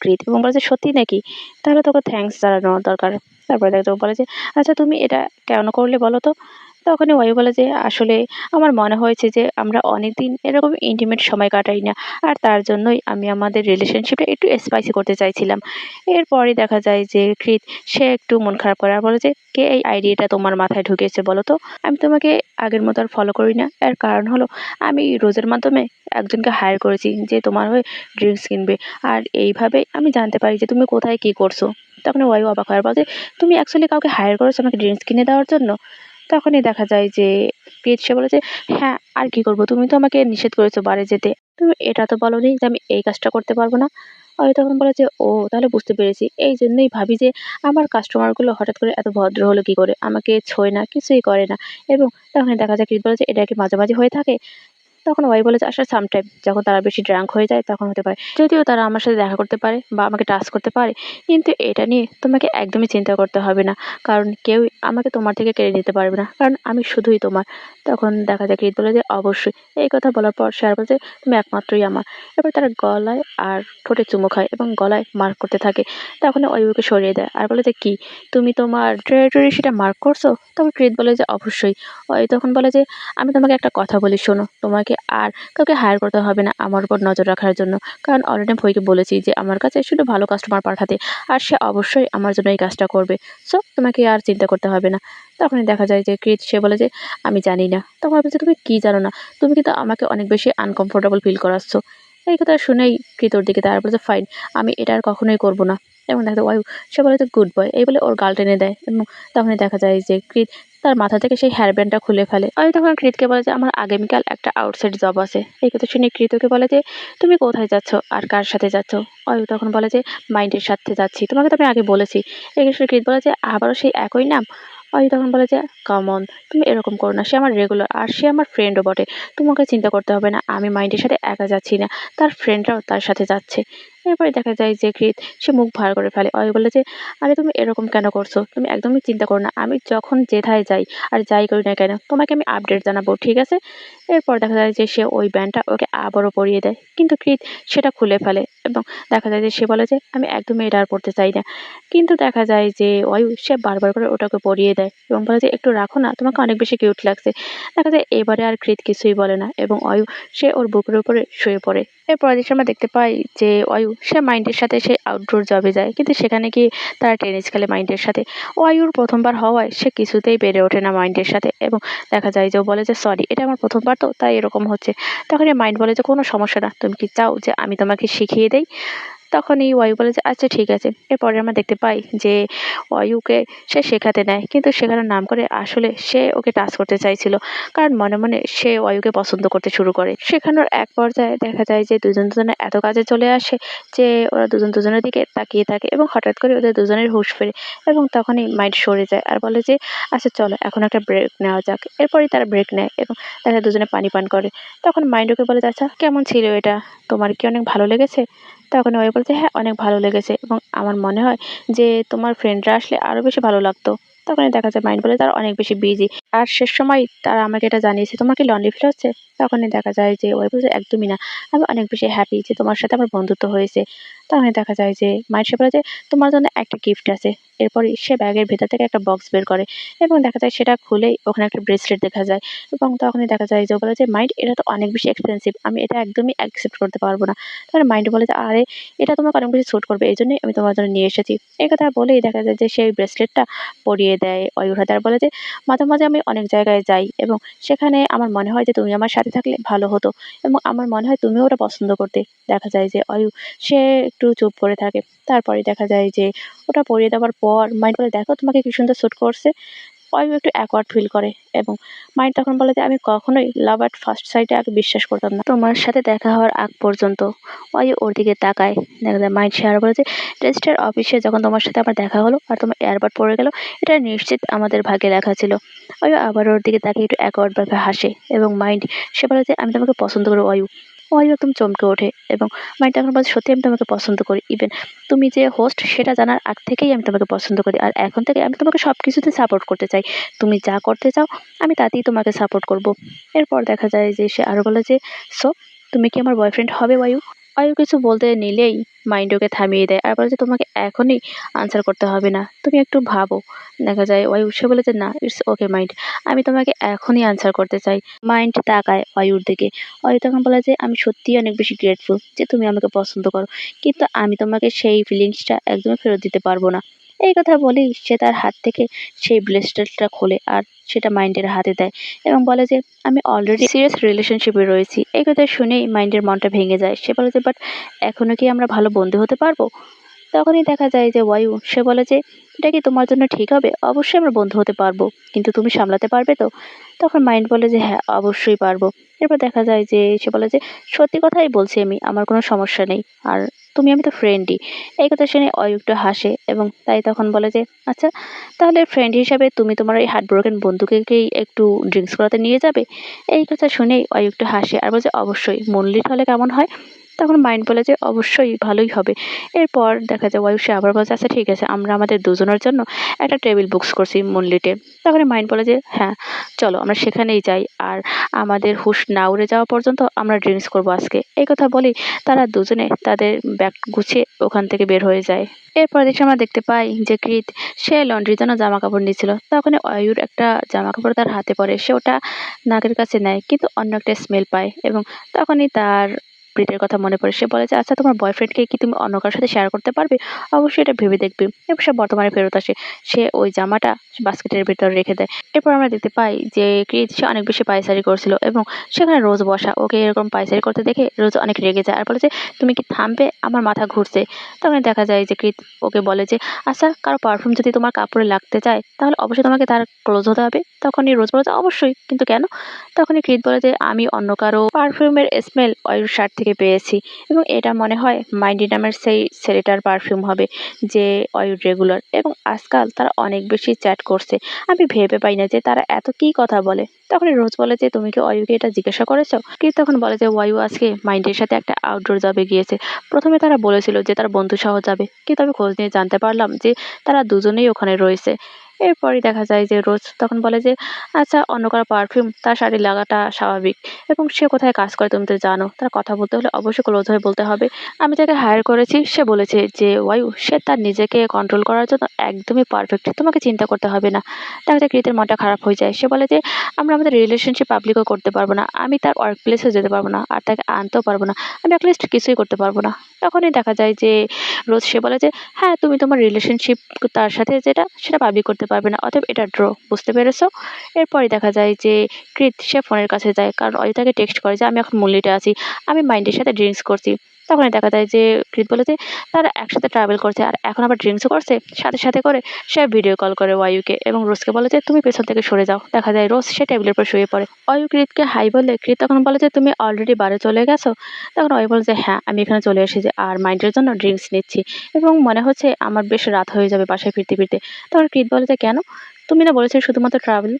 কৃত এবং বলে যে, সত্যি নাকি? তাহলে তোকে থ্যাঙ্কস জানানো দরকার। তারপরে দেখা যায় ও বলে যে, আচ্ছা তুমি এটা কেন করলে বলো তো? তখনই অয়ু বলে যে, আসলে আমার মনে হয়েছে যে আমরা অনেকদিন এরকম ইন্টিমেট সময় কাটাই না আর তার জন্যই আমি আমাদের রিলেশনশিপটা একটু স্পাইসি করতে চাইছিলাম। এরপরে দেখা যায় যে কৃত সে একটু মন খারাপ করে আর বলে যে, কে এই আইডিয়াটা তোমার মাথায় ঢুকিয়েছে বলো তো? আমি তোমাকে আগের মতো আর ফলো করি না। এর কারণ হলো আমি রোজের মাধ্যমে একজনকে হায়ার করেছি যে তোমার হয়ে ড্রিঙ্কস কিনবে আর এইভাবেই আমি জানতে পারি যে তুমি কোথায় কী করছো। তখন অয়ু অবাক হয় আর বলে যে, তুমি অ্যাকচুয়ালি কাউকে হায়ার করেছো আমাকে ড্রিঙ্কস কিনে দেওয়ার জন্য? তখনই দেখা যায় যে কৃত সে বলে যে, হ্যাঁ আর কি করব, তুমি তো আমাকে নিষেধ করেছো বারে যেতে। তুমি এটা তো বলোনি যে আমি এই কাজটা করতে পারবো না। অয়ু তখন বলে যে, ও তাহলে বুঝতে পেরেছি। এই জন্যই ভাবি যে আমার কাস্টমারগুলো হঠাৎ করে এত ভদ্র হলো কি করে? আমাকে ছোঁয় না, কিছুই করে না এবং তখনই দেখা যায় কৃত বলে যে, এটা কি মাঝে মাঝে হয়ে থাকে? তখন ওয়াই বলে যে আসলে সামটাইম যখন তারা বেশি ড্রাঙ্ক হয়ে যায় তখন হতে পারে। যদিও তারা আমার সাথে দেখা করতে পারে বা আমাকে টাচ করতে পারে, কিন্তু এটা নিয়ে তোমাকে একদমই চিন্তা করতে হবে না। কারণ কেউই আমাকে তোমার থেকে কেড়ে নিতে পারবে না। কারণ আমি শুধুই তোমার। তখন দেখা যায় কৃত বলে যে অবশ্যই। এই কথা বলার পর সে আর বলে যে তুমি একমাত্রই আমার। এরপর তারা গলায় আর ঠোঁটে চুমু খায় এবং গলায় মার্ক করতে থাকে। তখন ওই ওকে সরিয়ে দেয় আর বলে যে কি তুমি তোমার টেরিটরি সেটা মার্ক করছো? তখন কৃত বলে যে অবশ্যই। ওই তখন বলে যে আমি তোমাকে একটা কথা বলি শোনো, তোমাকে আর কাউকে হায়ার করতে হবে না আমার উপর নজর রাখার জন্য। কারণ অলরেডি আমি ভইকে বলেছি যে আমার কাছে শুধু ভালো কাস্টমার পাঠাতে, আর সে অবশ্যই আমার জন্য এই কাজটা করবে। সো তোমাকে আর চিন্তা করতে হবে না। তখনই দেখা যায় যে কৃত সে বলে যে আমি জানি না। তখন বলছে তুমি কি জানো না? তুমি কিন্তু আমাকে অনেক বেশি আনকমফোর্টেবল ফিল করাচ্ছ। এই কথা শুনেই কৃত ওর দিকে তার বলেছে ফাইন, আমি এটা আর কখনোই করবো না। এবং দেখা যায় ওয়াইউ সে বলে যে গুড বয়, এই বলে ওর গাল টেনে দেয় এবং তখনই দেখা যায় যে কৃত তার মাথা থেকে সেই হেয়ার ব্যান্ডটা খুলে ফেলে। আমি তখন কৃতকে বলে যে আমার আগামীকাল একটা আউটসাইড জব আছে। এই কথা শুনে কৃতকে বলে যে তুমি কোথায় যাচ্ছ আর কার সাথে যাচ্ছ? অয়ু তখন বলে যে মাইন্ডের সাথে যাচ্ছি, তোমাকে তো আমি আগে বলেছি। এই শুনে কৃত বলে যে আবারও সেই একই নাম? অয়ু তখন বলে যে কাম অন, তুমি এরকম করো না, সে আমার রেগুলার আর সে আমার ফ্রেন্ডও বটে। তোমাকে চিন্তা করতে হবে না, আমি মাইন্ডের সাথে একা যাচ্ছি না, তার ফ্রেন্ডরাও তার সাথে যাচ্ছে। এরপরে দেখা যায় যে কৃত সে মুখ ভার করে ফেলে। অয়ু বলে যে আরে তুমি এরকম কেন করছো? তুমি একদমই চিন্তা করো না, আমি যখন যেথায় যাই আর যাই করি না কেন তোমাকে আমি আপডেট জানাবো, ঠিক আছে? এরপর দেখা যায় যে সে ওই ব্যান্ডটা ওকে আবারও পরিয়ে দেয়, কিন্তু কৃত সেটা খুলে ফেলে এবং দেখা যায় যে সে বলে যে আমি একদমই এটা আর পড়তে চাই না। কিন্তু দেখা যায় যে অয়ু সে বারবার করে ওটাকে পরিয়ে দেয় এবং বলে যে একটু রাখো না, তোমাকে অনেক বেশি কিউট লাগছে। দেখা যায় এবারে আর কৃত কিছুই বলে না এবং অয়ু সে ওর বুকের উপরে শুয়ে পড়ে। এরপর দৃশ্যে আমরা দেখতে পাই যে অয়ু সে মাইন্ডের সাথে সে আউটডোর জবে যায়, কিন্তু সেখানে গিয়ে তারা টেনিস খেলে মাইন্ডের সাথে। অয়ুর প্রথমবার হওয়ায় সে কিছুতেই পেরে ওঠে না মাইন্ডের সাথে এবং দেখা যায় যে ও বলে যে সরি, এটা আমার প্রথমবার তো তাই এরকম হচ্ছে। তখন এই মাইন্ড বলে যে কোনো সমস্যা না, তুমি কি চাও যে আমি তোমাকে শিখিয়ে দেই? তখনই ওয়াইউ বলে যে আচ্ছা ঠিক আছে। এরপরে আমরা দেখতে পাই যে অয়ুকে সে শেখাতে নেয়, কিন্তু শেখানোর নাম করে আসলে সে ওকে টাচ করতে চাইছিল। কারণ মনে মনে সে অয়ুকে পছন্দ করতে শুরু করে। শেখানোর এক পর্যায়ে দেখা যায় যে দুজন দুজনে এত কাজে চলে আসে যে ওরা দুজন দুজনের দিকে তাকিয়ে থাকে এবং হঠাৎ করে ওদের দুজনের হুঁশ ফেরে এবং তখনই মাইন্ড সরে যায় আর বলে যে আচ্ছা চলো এখন একটা ব্রেক নেওয়া যাক। এরপরই তারা ব্রেক নেয় এবং তারা দুজনে পানি পান করে। তখন মাইন্ড ওকে বলে আচ্ছা কেমন ছিল এটা, তোমার কি অনেক ভালো লেগেছে? তখন ওই বলছে হ্যাঁ অনেক ভালো লেগেছে এবং আমার মনে হয় যে তোমার ফ্রেন্ডরা আসলে আরো বেশি ভালো লাগতো। তখনই দেখা যায় মাইন্ড বলে তারা অনেক বেশি বিজি আর শেষ সময় তারা আমাকে এটা জানিয়েছে তোমার কি লনলি ফিল হচ্ছে? তখনই দেখা যায় যে ওই বলছে একদমই না, আমি অনেক বেশি হ্যাপি যে তোমার সাথে আমার বন্ধুত্ব হয়েছে। তখনই দেখা যায় যে মাইন্ড সে বলে যে তোমার জন্য একটা গিফট আছে। এরপরই সে ব্যাগের ভেতর থেকে একটা বক্স বের করে এবং দেখা যায় সেটা খুলেই ওখানে একটা ব্রেসলেট দেখা যায় এবং তখনই দেখা যায় যে ও বলে যে মাইন্ড এটা তো অনেক বেশি এক্সপেন্সিভ, আমি এটা একদমই অ্যাকসেপ্ট করতে পারবো না। তাহলে মাইন্ড বলে যে আরে এটা তোমাকে অনেক বেশি স্যুট করবে, এইজন্যই আমি তোমার জন্য নিয়ে এসেছি। এই কথা বলেই দেখা যায় যে সেই ব্রেসলেটটা পরিয়ে দেয় অয়ুর হাতে আর বলে যে মাঝে মাঝে আমি অনেক জায়গায় যাই এবং সেখানে আমার মনে হয় যে তুমি আমার সাথে থাকলে ভালো হতো এবং আমার মনে হয় তুমিও ওটা পছন্দ করতে। দেখা যায় যে অয়ু সে একটু চুপ করে থাকে। তারপরে দেখা যায় যে ওটা পরিয়ে দেওয়ার পর মাইন্ড বলে দেখো তোমাকে কি সুন্দর স্যুট করছে। অয়ু একটু অ্যাকওয়ার্ড ফিল করে এবং মাইন্ড তখন বলে যে আমি কখনোই লাভ অ্যাট ফার্স্ট সাইটে আগে বিশ্বাস করতাম না, তোমার সাথে দেখা হওয়ার আগ পর্যন্ত। অয়ু ওর দিকে তাকায়, দেখা যায় মাইন্ড শেয়ার বলে যে রেজিস্টার অফিসে যখন তোমার সাথে আমার দেখা হলো আর তোমার এয়ারবাড পড়ে গেল, এটা নিশ্চিত আমাদের ভাগ্যে লেখা ছিল। অয়ু আবার ওর দিকে তাকিয়ে একটু অ্যাকওয়ার্ড ভাবে হাসে এবং মাইন্ড সে বলে যে আমি তোমাকে পছন্দ করি অয়ু। অয়ু একদম চমকে ওঠে এবং মাইন্ড তখন বলে সত্যি আমি তোমাকে পছন্দ করি, ইভেন তুমি যে হোস্ট সেটা জানার আগ থেকেই আমি তোমাকে পছন্দ করি আর এখন থেকে আমি তোমাকে সব কিছুতে সাপোর্ট করতে চাই। তুমি যা করতে চাও আমি তাতেই তোমাকে সাপোর্ট করব। এরপর দেখা যায় যে সে আরো বলে যে সো তুমি কি আমার বয়ফ্রেন্ড হবে অয়ু? অয়ু কিছু বলতে নিলেই মাইন্ড ওকে থামিয়ে দেয় আর বলে যে তোমাকে এখনই আনসার করতে হবে না, তুমি একটু ভাবো। দেখা যায় অয়ু সে বলে যে না ইটস ওকে মাইন্ড, আমি তোমাকে এখনই আনসার করতে চাই। মাইন্ড তাকায় অয়ুর দিকে। অয়ু তখন বলে যে আমি সত্যিই অনেক বেশি গ্রেটফুল যে তুমি আমাকে পছন্দ করো, কিন্তু আমি তোমাকে সেই ফিলিংসটা একদমই ফেরত দিতে পারবো না। এই কথা বলেই সে তার হাত থেকে সেই ব্রেসলেটটা খোলে আর সেটা মাইন্ডের হাতে দেয় এবং বলে যে আমি অলরেডি সিরিয়াস রিলেশনশিপে রয়েছি। এই কথা শুনেই মাইন্ডের মনটা ভেঙে যায়। সে বলে যে বাট এখনো কি আমরা ভালো বন্ধু হতে পারবো? তখনই দেখা যায় যে ওয়ায়ু সে বলে যে এটা কি তোমার জন্য ঠিক হবে? অবশ্যই আমরা বন্ধু হতে পারবো, কিন্তু তুমি সামলাতে পারবে তো? তখন মাইন্ড বলে যে হ্যাঁ অবশ্যই পারবো। এরপর দেখা যায় যে সে বলে যে সত্যি কথাই বলছি আমি, আমার কোনো সমস্যা নেই। আর তুমি আমি তো ফ্রেন্ডই। এই কথা শুনে অয়ু একটু হাসে এবং তাই তখন বলে যে, আচ্ছা তাহলে ফ্রেন্ড হিসাবে তুমি তোমার ওই হার্ট ব্রোকেন বন্ধুকেই একটু ড্রিঙ্কস করাতে নিয়ে যাবে? এই কথা শুনেই অয়ু একটু হাসে আর বলে যে, অবশ্যই। মুনলিট হলে কেমন হয়? তখন মাইন্ড বলে যে, অবশ্যই ভালোই হবে। এরপর দেখা যায় অয়ু সে আবার বলছে, আচ্ছা ঠিক আছে, আমরা আমাদের দুজনের জন্য একটা টেবিল বুকস করছি মুনলিটে। তখন মাইন্ড বলে যে, হ্যাঁ চলো আমরা সেখানেই যাই, আর আমাদের হুঁশ না উড়ে যাওয়া পর্যন্ত আমরা ড্রিঙ্কস করবো আজকে। এই কথা বলেই তারা দুজনে তাদের ব্যাগ গুছিয়ে ওখান থেকে বের হয়ে যায়। এরপর আমরা দেখতে পাই যে কৃত সে লন্ড্রির জন্য জামা কাপড় নিচ্ছিল। তখন অয়ুর একটা জামা কাপড় তার হাতে পড়ে, সে ওটা নাকের কাছে নেয় কিন্তু অন্য একটা স্মেল পায় এবং তখনই তার প্রীতের কথা মনে পড়ে। সে বলে যে, আচ্ছা তোমার বয়ফ্রেন্ডকে কি তুমি অন্য কারোর সাথে শেয়ার করতে পারবে? অবশ্যই এটা ভেবে দেখবে। এবং সে বর্তমানে ফেরত আসে। সে ওই জামাটা বাস্কেটের ভেতরে রেখে দেয়। এরপর আমরা দেখতে পাই যে কৃত সে অনেক বেশি পায়চারি করছিল এবং সেখানে রোজ বসা। ওকে এরকম পায়চারি করতে দেখে রোজ অনেক রেগে যায় আর বলে যে, তুমি কি থামবে? আমার মাথা ঘুরছে। তখন দেখা যায় যে কৃত ওকে বলে যে, আচ্ছা কারো পারফিউম যদি তোমার কাপড়ে লাগতে চায় তাহলে অবশ্যই তোমাকে তার ক্লোজ হতে হবে। তখনই রোজ বলে যে, অবশ্যই, কিন্তু কেন? তখনই কৃত বলে যে, আমি অন্য কারো পারফিউমের স্মেল অয়ুর শার্ট থেকে পেয়েছি এবং এটা মনে হয় মাইন্ডি নামের সেই ছেলেটার পারফিউম হবে যে অয়ুর রেগুলার, এবং আজকাল তারা অনেক বেশি চ্যাট করছে। আমি ভেবে পাই না যে তারা এত কি কথা বলে। তখনই রোজ বলে যে, তুমি কি অয়ুকে এটা জিজ্ঞাসা করেছো? কৃত তখন বলে যে, অয়ু আজকে মাইন্ডের সাথে একটা আউটডোর জবে গিয়েছে। প্রথমে তারা বলেছিল যে তার বন্ধু সহ যাবে, কিন্তু আমি খোঁজ নিয়ে জানতে পারলাম যে তারা দুজনেই ওখানে রয়েছে। এরপরই দেখা যায় যে রোজ তখন বলে যে, আচ্ছা অন্য কারো পারফিউম তার শাড়ি লাগাটা স্বাভাবিক, এবং সে কোথায় কাজ করে তুমি তো জানো, তার কথা বলতে হলে অবশ্যই ক্লোজ হয়ে বলতে হবে। আমি যাকে হায়ার করেছি সে বলেছে যে ওয়ায়ু সে তার নিজেকে কন্ট্রোল করার জন্য একদমই পারফেক্ট, তোমাকে চিন্তা করতে হবে না। দেখা যায় কৃতের মনটা খারাপ হয়ে যায়। সে বলে যে, আমরা আমাদের রিলেশনশিপ পাবলিকও করতে পারবো না, আমি তার ওয়ার্ক প্লেসেও যেতে পারবো না, আর তাকে আনতেও পারবো না, আমি অ্যাটলিস্ট কিছুই করতে পারবো না। তখনই দেখা যায় যে রোজ সে বলে যে, হ্যাঁ তুমি তোমার রিলেশনশিপ তার সাথে যেটা সেটা পাবলিক করতে পারবে না, অতএব এটা ড্র, বুঝতে পেরেছো? এরপরই দেখা যায় যে কৃত সে ফোনের কাছে যায়, কারণ অয়ু তাকে টেক্সট করে যে, আমি এখন মুরলিতে আছি, আমি মাইন্ডের সাথে ড্রিঙ্কস করছি। তখনই দেখা যায় যে কৃত বলে যে তারা একসাথে ট্রাভেল করছে আর এখন আবার ড্রিঙ্কসও করছে সাথে সাথে করে। সে ভিডিও কল করে ওয়ায়ুকে এবং রোজকে বলে যে, তুমি পেছন থেকে সরে যাও। দেখা যায় রোজ সে টেবিলের উপর শুয়ে পড়ে। অয়ু কৃতকে হাই বলে কৃত তখন বলে যে, তুমি অলরেডি বারে চলে গেছো? তখন অয়ু বলে যে, হ্যাঁ আমি এখানে চলে এসেছি আর মাইন্ডের জন্য ড্রিঙ্কস নিচ্ছি এবং মনে হচ্ছে আমার বেশ রাত হয়ে যাবে বাসায় ফিরতে ফিরতে। তখন কৃত বলে যে, কেন? তুমি না বলেছিলে শুধুমাত্র ট্রাভেল?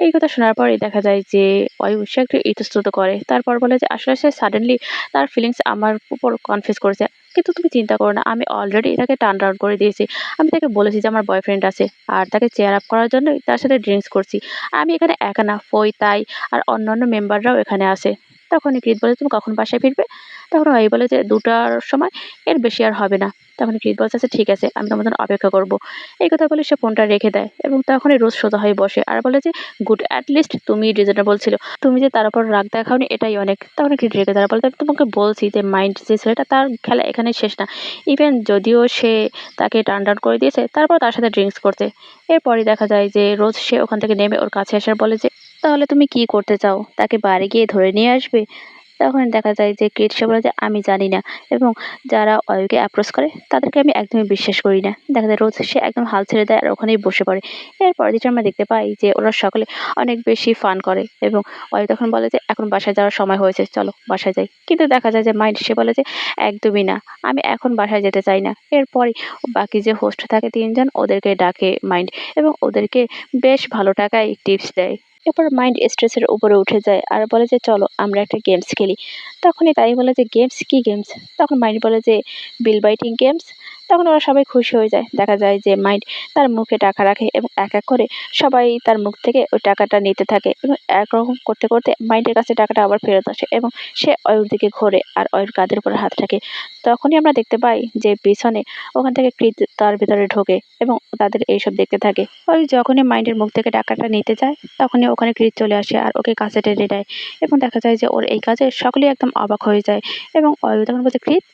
এই কথা শোনার পরেই দেখা যায় যে অয়ু সে একটু ইতস্তত করে, তারপর বলে যে, আসলে সে সাডেনলি তার ফিলিংস আমার উপর কনফিউজ করেছে, কিন্তু তুমি চিন্তা করো না, আমি অলরেডি তাকে টার্ন ডাউন করে দিয়েছি। আমি তাকে বলেছি যে আমার বয়ফ্রেন্ড আছে আর তাকে চেয়ার আপ করার জন্যই তার সাথে ড্রিঙ্কস করছি। আমি এখানে একা না, ফই, তাই আর অন্যান্য মেম্বাররাও এখানে আছে। তখনই কৃত বলে, তুমি কখন বাসায় ফিরবে? তখন অয়ু বলে যে, 2টার সময়, এর বেশি আর হবে না। তখন কৃত বলছে, আচ্ছা ঠিক আছে, আমি তোমার জন্য অপেক্ষা করবো। এই কথা বলে সে ফোনটা রেখে দেয় এবং তখনই রোজ সোজা হয়ে বসে আর বলে যে, গুড, অ্যাট লিস্ট তুমি রিজনেবল ছিল। তুমি যে তার উপর রাগ দেখাওনি এটাই অনেক। তখন কৃত রেগে তারা বলে, আমি তোমাকে বলছি যে মাইন্ড যে ছেলেটা তার খেলা এখানেই শেষ না। ইভেন যদিও সে তাকে টার্ন ডাউন করে দিয়েছে তারপর তার সাথে ড্রিঙ্কস করতে। এরপরই দেখা যায় যে রোজ সে ওখান থেকে নেমে ওর কাছে আসার বলে যে, তাহলে তুমি কি করতে চাও? তাকে বাড়ি গিয়ে ধরে নিয়ে আসবে? তখন দেখা যায় যে কৃত সে বলে যে, আমি জানি না, এবং যারা অয়ুকে অ্যাপ্রোচ করে তাদেরকে আমি একদমই বিশ্বাস করি না। দেখা যায় রোজ সে একদম হাল ছেড়ে দেয় আর ওখানেই বসে পড়ে। এরপরের দিকে আমরা দেখতে পাই যে ওরা সকলে অনেক বেশি ফান করে এবং অয়ু তখন বলে যে, এখন বাসায় যাওয়ার সময় হয়েছে, চলো বাসায় যাই। কিন্তু দেখা যায় যে মাইন্ড সে বলে যে, একদমই না, আমি এখন বাসায় যেতে চাই না। এরপরই বাকি যে হোস্ট থাকে 3জন ওদেরকে ডাকে মাইন্ড এবং ওদেরকে বেশ ভালো টাকায় টিপস দেয়। এরপর মাইন্ড স্ট্রেসের উপরে উঠে যায় আর বলে যে, চলো আমরা একটা গেমস খেলি। তখনই তাই বলে যে, গেমস, কি গেমস? তখন মাইন্ড বলে যে, বিল বাইটিং গেমস। তখন ওরা সবাই খুশি হয়ে যায়। দেখা যায় যে মাইন্ড তার মুখে টাকা রাখে এবং এক এক করে সবাই তার মুখ থেকে ওই টাকাটা নিতে থাকে এবং একরকম করতে করতে মাইন্ডের কাছে টাকাটা আবার ফেরত আসে এবং সে অয়ুর দিকে ঘোরে আর অয়ুর কাঁধের উপর হাত রাখে। তখনই আমরা দেখতে পাই যে পিছনে ওখান থেকে কৃত তার ভিতরে ঢোকে এবং তাদের এইসব দেখতে থাকে। অয়ু যখনই মাইন্ডের মুখ থেকে টাকাটা নিতে যায় তখনই ওখানে কৃত চলে আসে আর ওকে কাছে টেনে নেয় এবং দেখা যায় যে ওর এই কাজে সকলেই একদম অবাক হয়ে যায় এবং অয়ু তখন বলছে, কৃত?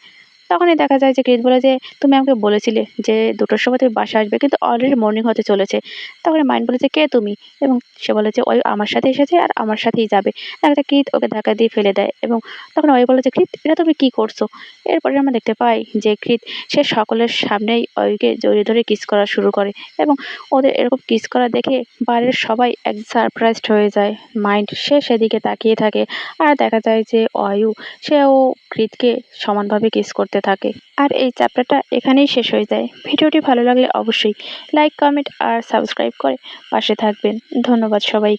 তখনই দেখা যায় যে কৃত বলে যে, তুমি আমাকে বলেছিলে যে 2টার সময় তুমি বাসায় আসবে, কিন্তু অলরেডি মর্নিং হতে চলেছে। তখন মাইন্ড বলে যে, কে তুমি? এবং সে বলে যে, অয়ু আমার সাথে এসেছে আর আমার সাথেই যাবে। দেখা যায় কৃত ওকে ধাক্কা দিয়ে ফেলে দেয় এবং তখন অয়ু বলে যে, কৃত এটা তুমি কি করছো? এরপরে আমরা দেখতে পাই যে কৃত সে সকলের সামনেই অয়ুকে জড়িয়ে ধরে কিস করা শুরু করে এবং ওদের এরকম কিস করা দেখে বাড়ির সবাই এক সারপ্রাইজড হয়ে যায়। মাইন্ড সে সেদিকে তাকিয়ে থাকে আর দেখা যায় যে অয়ু সেও কৃতকে সমানভাবে কিস করতে করতে থাকে। আর এই চ্যাপ্টারটা এখানেই শেষ হয়ে যায়। ভিডিওটি ভালো লাগলে অবশ্যই লাইক, কমেন্ট আর সাবস্ক্রাইব করে পাশে থাকবেন। ধন্যবাদ সবাই।